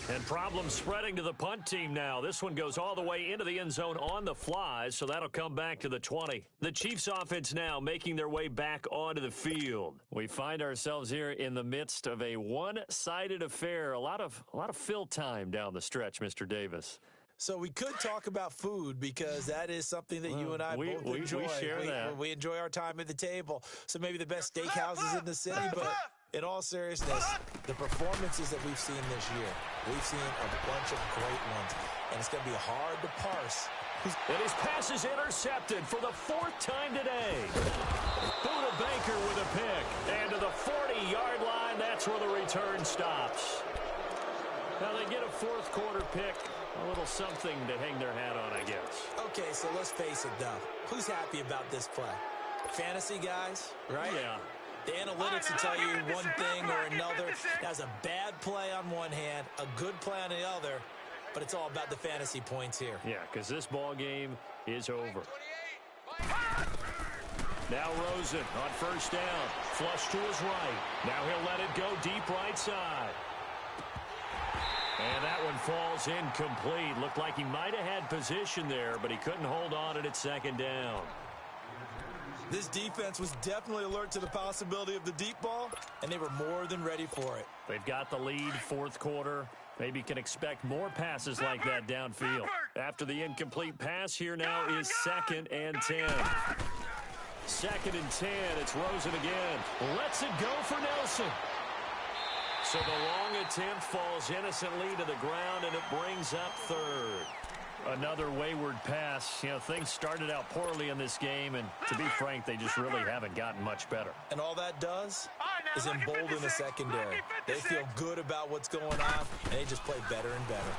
And problems spreading to the punt team now. This one goes all the way into the end zone on the fly, so that'll come back to the 20. The Chiefs offense now making their way back onto the field. We find ourselves here in the midst of a one-sided affair. A lot of fill time down the stretch, Mr. Davis. So we could talk about food because that is something that you and I both enjoy. We share that. We enjoy our time at the table. So maybe the best steakhouses in the city, but in all seriousness, the performances that we've seen this year, we've seen a bunch of great ones, and it's going to be hard to parse. And his pass is intercepted for the 4th time today. Buda Baker with a pick. And to the 40-yard line, that's where the return stops. Now they get a 4th quarter pick. A little something to hang their hat on, I guess. Okay, so let's face it, though. Who's happy about this play? Fantasy guys, right? Yeah. The analytics will tell you one thing or another. That's a bad play on one hand, a good play on the other, but it's all about the fantasy points here. Yeah, because this ball game is over. Now Rosen on 1st down. Flush to his right. Now he'll let it go deep right side. And that one falls incomplete. Looked like he might have had position there, but he couldn't hold on it at 2nd down. This defense was definitely alert to the possibility of the deep ball, and they were more than ready for it. They've got the lead, 4th quarter. Maybe can expect more passes like that downfield. After the incomplete pass, here now is 2nd and 10. 2nd and 10. It's Rosen again. Lets it go for Nelson. So the long attempt falls innocently to the ground, and it brings up 3rd. Another wayward pass. You know, things started out poorly in this game, and to be frank, they just really haven't gotten much better. And all that does is embolden the secondary. They feel good about what's going on, and they just play better and better.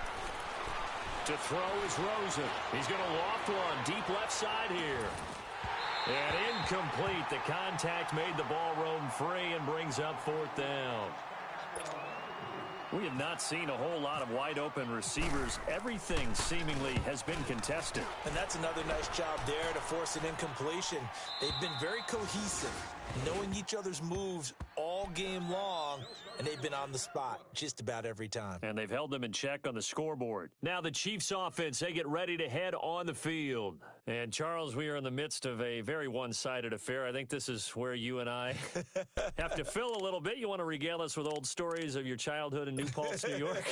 To throw is Rosen. He's going to loft one deep left side here. And incomplete. The contact made the ball roam free and brings up 4th down. We have not seen a whole lot of wide-open receivers. Everything seemingly has been contested. And that's another nice job there to force an incompletion. They've been very cohesive, knowing each other's moves all game long, and they've been on the spot just about every time. And they've held them in check on the scoreboard. Now the Chiefs offense, they get ready to head on the field. And, Charles, we are in the midst of a very one-sided affair. I think this is where you and I have to fill a little bit. You want to regale us with old stories of your childhood in New Paltz, New York?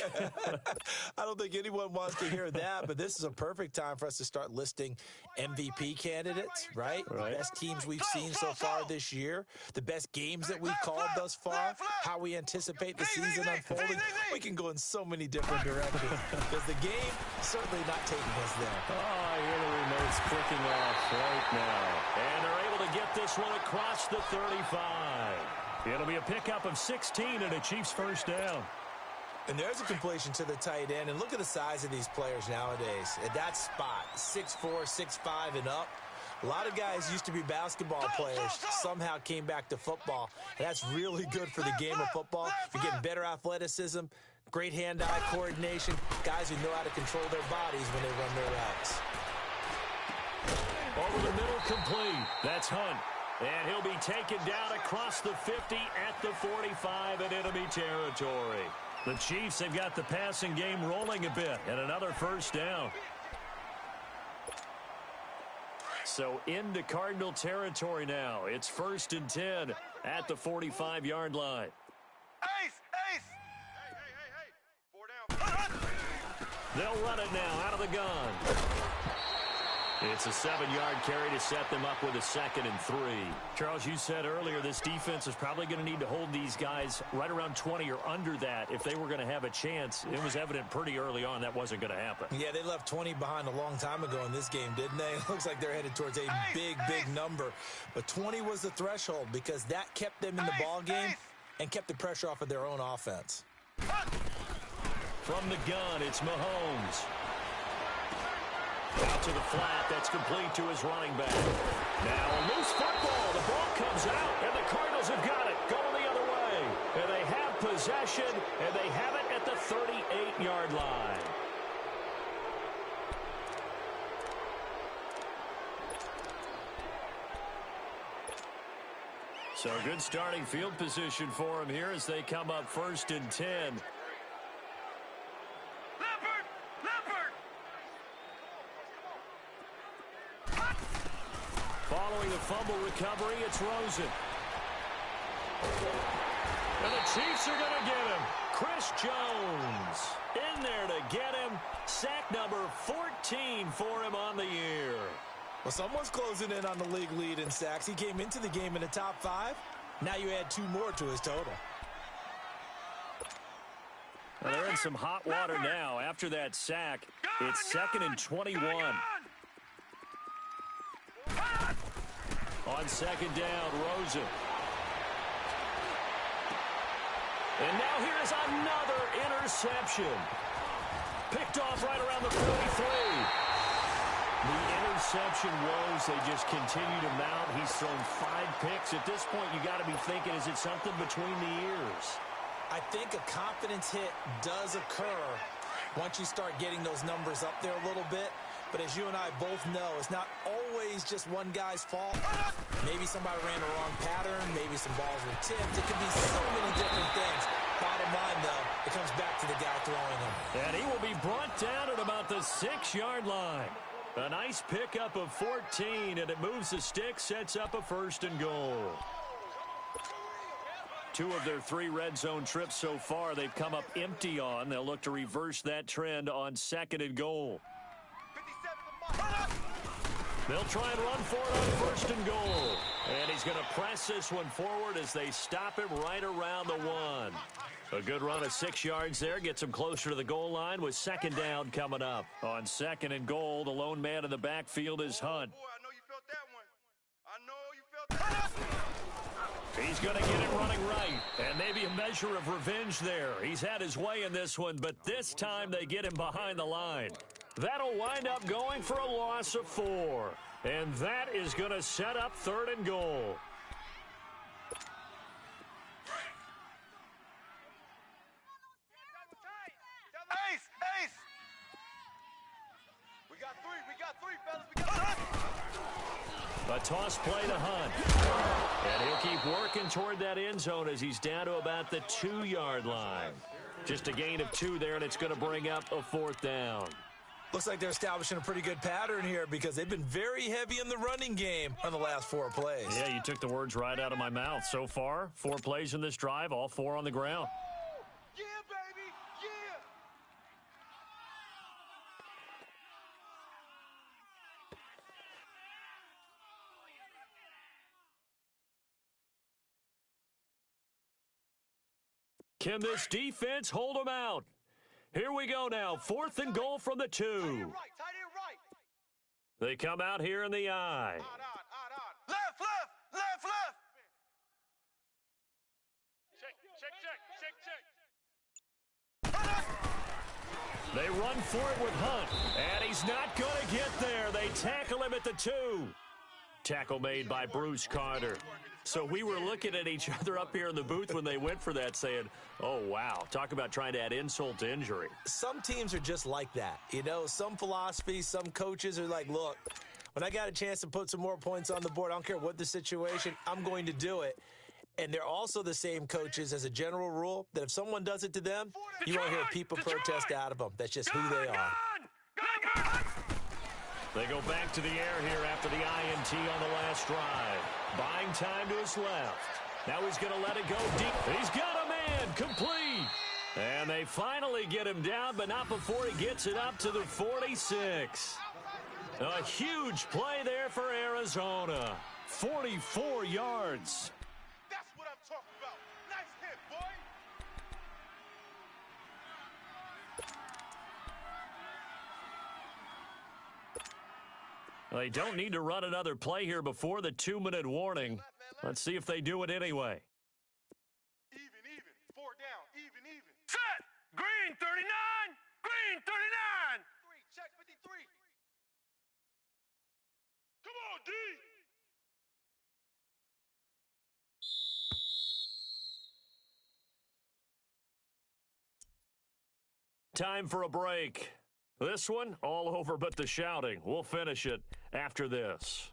I don't think anyone wants to hear that, but this is a perfect time for us to start listing MVP candidates, right? Best teams we've seen so far this year, the best games that we've called thus far, how we anticipate the season unfolding. We can go in so many different directions because the game is certainly not taking us there. Oh, I hear the remotes clicking off right now. And they're able to get this one across the 35. It'll be a pickup of 16 and a Chiefs first down. And there's a completion to the tight end. And look at the size of these players nowadays. At that spot, 6'4", 6'5", and up. A lot of guys used to be basketball players, somehow came back to football. And that's really good for the game of football. You're getting better athleticism, great hand-eye coordination, guys who know how to control their bodies when they run their routes. Over the middle, complete. That's Hunt. And he'll be taken down across the 50 at the 45 in enemy territory. The Chiefs, they've got the passing game rolling a bit, and another first down. So into Cardinal territory now. It's 1st and 10 at the 45-yard line. Ace! Hey! 4 down. They'll run it now out of the gun. It's a 7-yard carry to set them up with a 2nd and 3. Charles, you said earlier this defense is probably going to need to hold these guys right around 20 or under that if they were going to have a chance. It was evident pretty early on that wasn't going to happen. Yeah, they left 20 behind a long time ago in this game, didn't they? It looks like they're headed towards a big number. But 20 was the threshold because that kept them in the ball game and kept the pressure off of their own offense. From the gun, it's Mahomes. Out to the flat. That's complete to his running back. Now a loose football. The ball comes out, and the Cardinals have got it. Going the other way. And they have possession, and they have it at the 38-yard line. So good starting field position for him here as they come up 1st and 10. Following the fumble recovery, it's Rosen. And the Chiefs are going to get him. Chris Jones in there to get him. Sack number 14 for him on the year. Well, someone's closing in on the league lead in sacks. He came into the game in the top 5. Now you add 2 more to his total. Well, they're in some hot water now. After that sack, it's 2nd and 21. On 2nd down, Rosen. And now here's another interception. Picked off right around the 43. The interception woes, they just continue to mount. He's thrown 5 picks. At this point, you got to be thinking, is it something between the ears? I think a confidence hit does occur once you start getting those numbers up there a little bit. But as you and I both know, it's not always just one guy's fault. Maybe somebody ran the wrong pattern. Maybe some balls were tipped. It could be so many different things. Bottom line, though, it comes back to the guy throwing them. And he will be brought down at about the 6-yard line. A nice pickup of 14, and it moves the stick, sets up a 1st and goal. 2 of their 3 red zone trips so far, they've come up empty on. They'll look to reverse that trend on 2nd and goal. They'll try and run for it on 1st and goal. And he's going to press this one forward as they stop him right around the 1. A good run of 6 yards there. Gets him closer to the goal line with 2nd down coming up. On 2nd and goal, the lone man in the backfield is Hunt. Boy, I know you felt that one. I know you felt that. He's going to get it running right. And maybe a measure of revenge there. He's had his way in this one, but this time they get him behind the line. That'll wind up going for a loss of 4. And that is going to set up 3rd and goal. Ace! Ace! We got 3, fellas. We got 3. A toss play to Hunt. And he'll keep working toward that end zone as he's down to about the 2-yard line. Just a gain of 2 there, and it's going to bring up a 4th down. Looks like they're establishing a pretty good pattern here because they've been very heavy in the running game on the last 4 plays. Yeah, you took the words right out of my mouth. So far, 4 plays in this drive, all 4 on the ground. Yeah, baby! Yeah! Can this defense hold them out? Here we go now. 4th and goal from the 2. Tight end right. They come out here in the eye. Odd. Left. Check. They run for it with Hunt, and he's not going to get there. They tackle him at the 2. Tackle made by Bruce Carter. So we were looking at each other up here in the booth when they went for that saying, oh, wow, talk about trying to add insult to injury. Some teams are just like that. You know, some philosophies, some coaches are like, look, when I got a chance to put some more points on the board, I don't care what the situation, I'm going to do it. And they're also the same coaches as a general rule that if someone does it to them, you won't hear people protest out of them. That's just who they are. They go back to the air here after the INT on the last drive. Buying time to his left. Now he's going to let it go deep. He's got a man complete. And they finally get him down, but not before he gets it up to the 46. A huge play there for Arizona. 44 yards. That's what I'm talking about. Nice hit, boy. They don't need to run another play here before the 2-minute warning. Let's see if they do it anyway. Even. 4 down. Even. Set! Green 39! Green 39! 3. Check 53. Come on, D! Time for a break. This one, all over but the shouting. We'll finish it after this.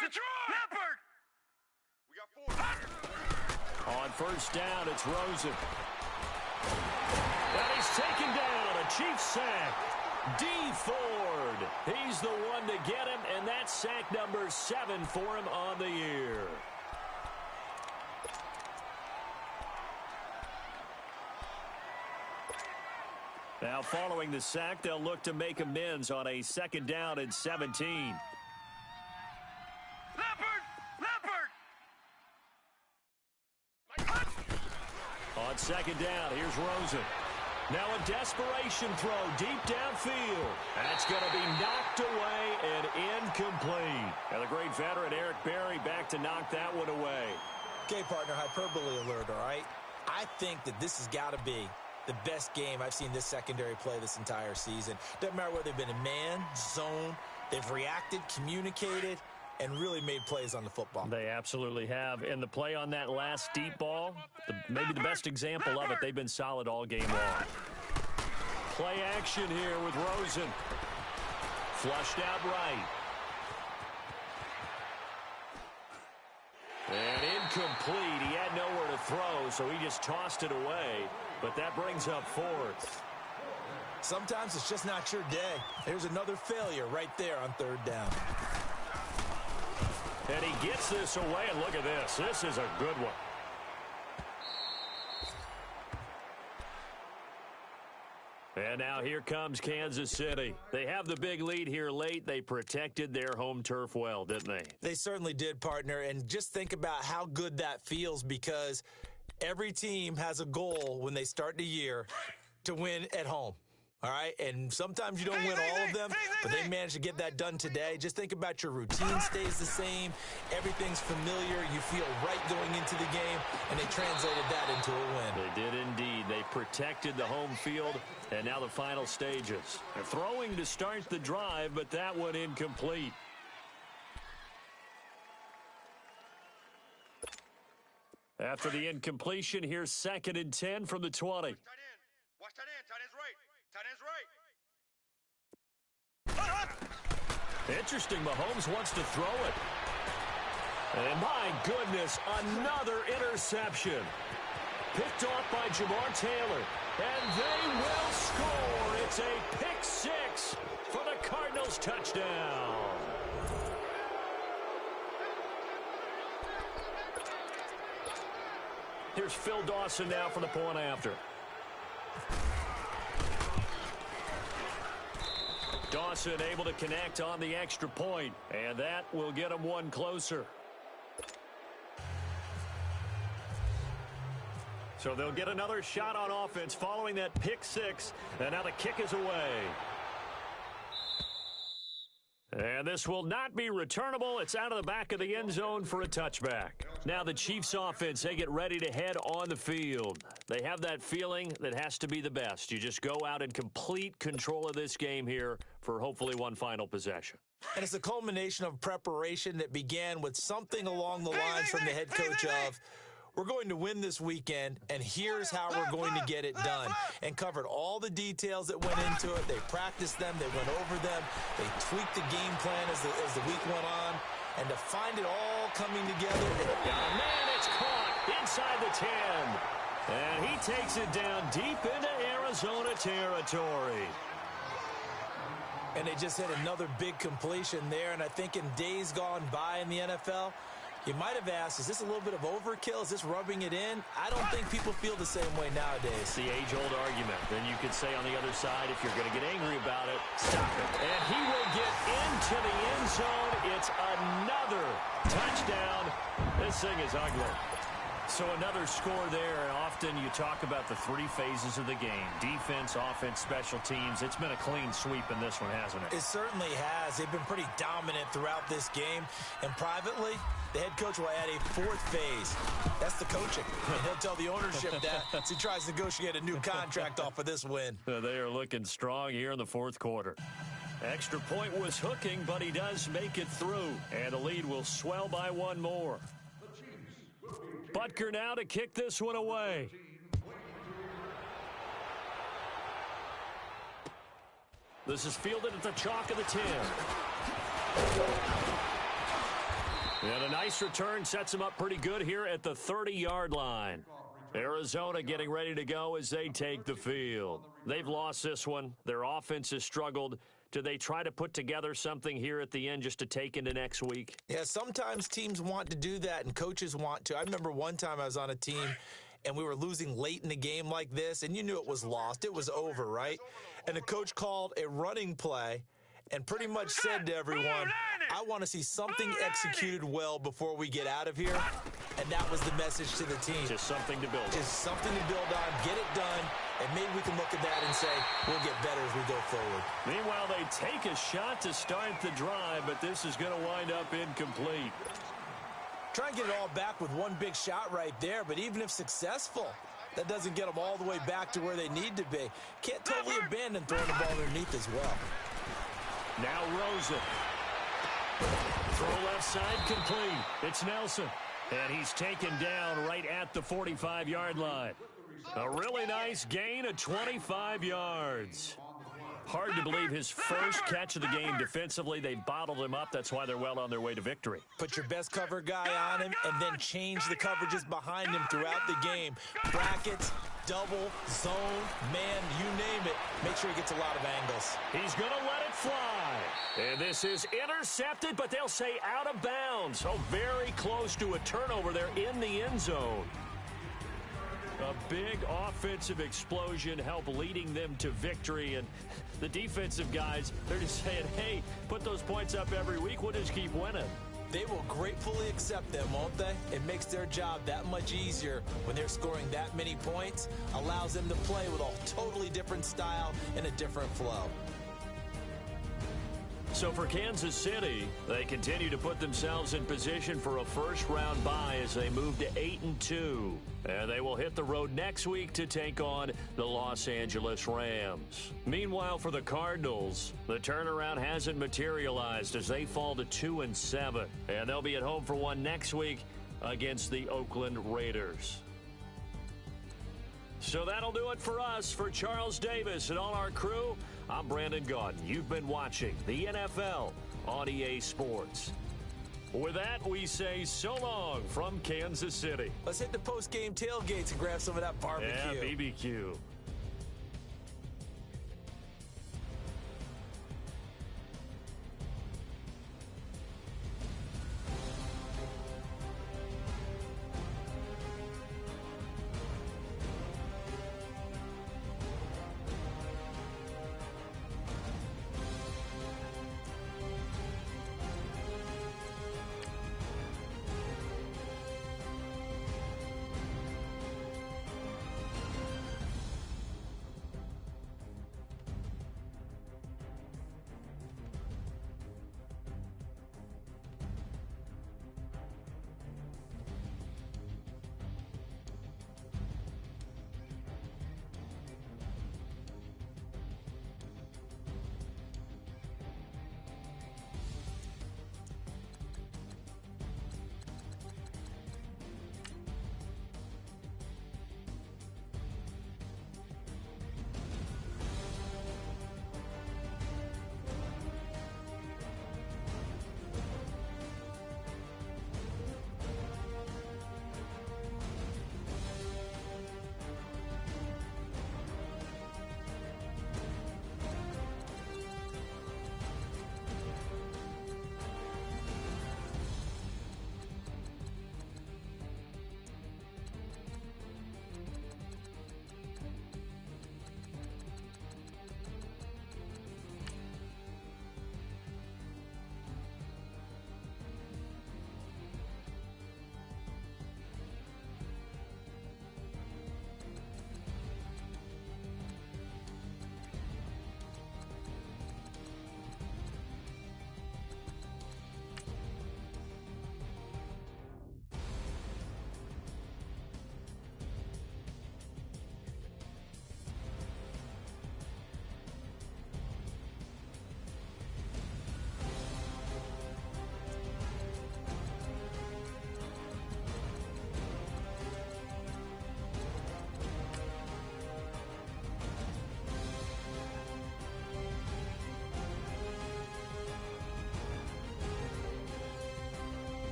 Detroit! We got 4. On 1st down, it's Rosen. And he's taken down. A Chiefs sack. D. Ford. He's the one to get him, and that's sack number 7 for him on the year. Now, following the sack, they'll look to make amends on a 2nd down and 17. On 2nd down, here's Rosen. Now a desperation throw deep downfield. That's going to be knocked away and incomplete. And the great veteran Eric Berry back to knock that one away. Okay, partner, hyperbole alert, all right? I think that this has got to be the best game I've seen this secondary play this entire season. Doesn't matter whether they've been in man, zone, they've reacted, communicated, and really made plays on the football. They absolutely have. And the play on that last deep ball, maybe the best example of it, they've been solid all game long. Play action here with Rosen. Flushed out right. And incomplete. He had nowhere to throw, so he just tossed it away. But that brings up 4th. Sometimes it's just not your day. There's another failure right there on 3rd down. And he gets this away, and look at this. This is a good one. And now here comes Kansas City. They have the big lead here late. They protected their home turf well, didn't they? They certainly did, partner. And just think about how good that feels, because every team has a goal when they start the year to win at home. All right, and sometimes you don't win all of them, but they managed to get that done today. Just think about your routine stays the same. Everything's familiar. You feel right going into the game, and they translated that into a win. They did indeed. They protected the home field, and now the final stages. They're throwing to start the drive, but that one incomplete. After the incompletion, here's 2nd and 10 from the 20. Tight end. Watch tight end. Tight end's right. Tight end's right. Interesting, Mahomes wants to throw it. And my goodness, another interception. Picked off by Jamar Taylor. And they will score. It's a pick six for the Cardinals touchdown. Here's Phil Dawson now for the point after. Dawson able to connect on the extra point, and that will get him one closer. So they'll get another shot on offense following that pick six, and now the kick is away. And this will not be returnable. It's out of the back of the end zone for a touchback. Now the Chiefs offense, they get ready to head on the field. They have that feeling that has to be the best. You just go out in complete control of this game here for hopefully one final possession. And it's a culmination of preparation that began with something along the lines from the head coach of, we're going to win this weekend, and here's how we're going to get it done. And covered all the details that went into it. They practiced them. They went over them. They tweaked the game plan as the week went on. And to find it all coming together. Man, it's caught inside the 10. And he takes it down deep into Arizona territory. And they just hit another big completion there. And I think in days gone by in the NFL, you might have asked, is this a little bit of overkill? Is this rubbing it in? I don't think people feel the same way nowadays. It's the age-old argument. Then you could say on the other side, if you're going to get angry about it, stop it. And he will get into the end zone. It's another touchdown. This thing is ugly. So another score there. Often you talk about the three phases of the game. Defense, offense, special teams. It's been a clean sweep in this one, hasn't it? It certainly has. They've been pretty dominant throughout this game. And privately, the head coach will add a fourth phase. That's the coaching. And he'll tell the ownership that as he tries to negotiate a new contract off of this win. They are looking strong here in the fourth quarter. Extra point was hooking, but he does make it through. And the lead will swell by one more. Butker now to kick this one away. This is fielded at the chalk of the 10. And a nice return sets him up pretty good here at the 30-yard line. Arizona getting ready to go as they take the field. They've lost this one. Their offense has struggled. Do they try to put together something here at the end just to take into next week? Yeah, sometimes teams want to do that and coaches want to. I remember one time I was on a team and we were losing late in the game like this, and you knew it was lost. It was over, right? And the coach called a running play and pretty much said to everyone, I want to see something executed well before we get out of here. And that was the message to the team. Just something to build on. Just something to build on, get it done, and maybe we can look at that and say, we'll get better as we go forward. Meanwhile, they take a shot to start the drive, but this is going to wind up incomplete. Try and get it all back with one big shot right there, but even if successful, that doesn't get them all the way back to where they need to be. Can't totally abandon throwing the ball underneath as well. Now Rosen. Throw left side complete. It's Nelson. And he's taken down right at the 45-yard line. A really nice gain of 25 yards. Hard to believe his first catch of the game defensively. They bottled him up. That's why they're well on their way to victory. Put your best cover guy on him and then change the coverages behind him throughout the game. Brackets, double, zone, man, you name it. Make sure he gets a lot of angles. He's going to let it fly. And this is intercepted, but they'll say out of bounds. So very close to a turnover there in the end zone. A big offensive explosion helped leading them to victory. And the defensive guys, they're just saying, hey, put those points up every week. We'll just keep winning. They will gratefully accept them, won't they? It makes their job that much easier when they're scoring that many points. Allows them to play with a totally different style and a different flow. So for Kansas City, they continue to put themselves in position for a first-round bye as they move to 8-2. And they will hit the road next week to take on the Los Angeles Rams. Meanwhile, for the Cardinals, the turnaround hasn't materialized as they fall to 2-7. And they'll be at home for one next week against the Oakland Raiders. So that'll do it for us. For Charles Davis and all our crew, I'm Brandon Gaudin. You've been watching the NFL on EA Sports. With that, we say so long from Kansas City. Let's hit the post-game tailgates and grab some of that barbecue. Yeah, BBQ.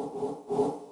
You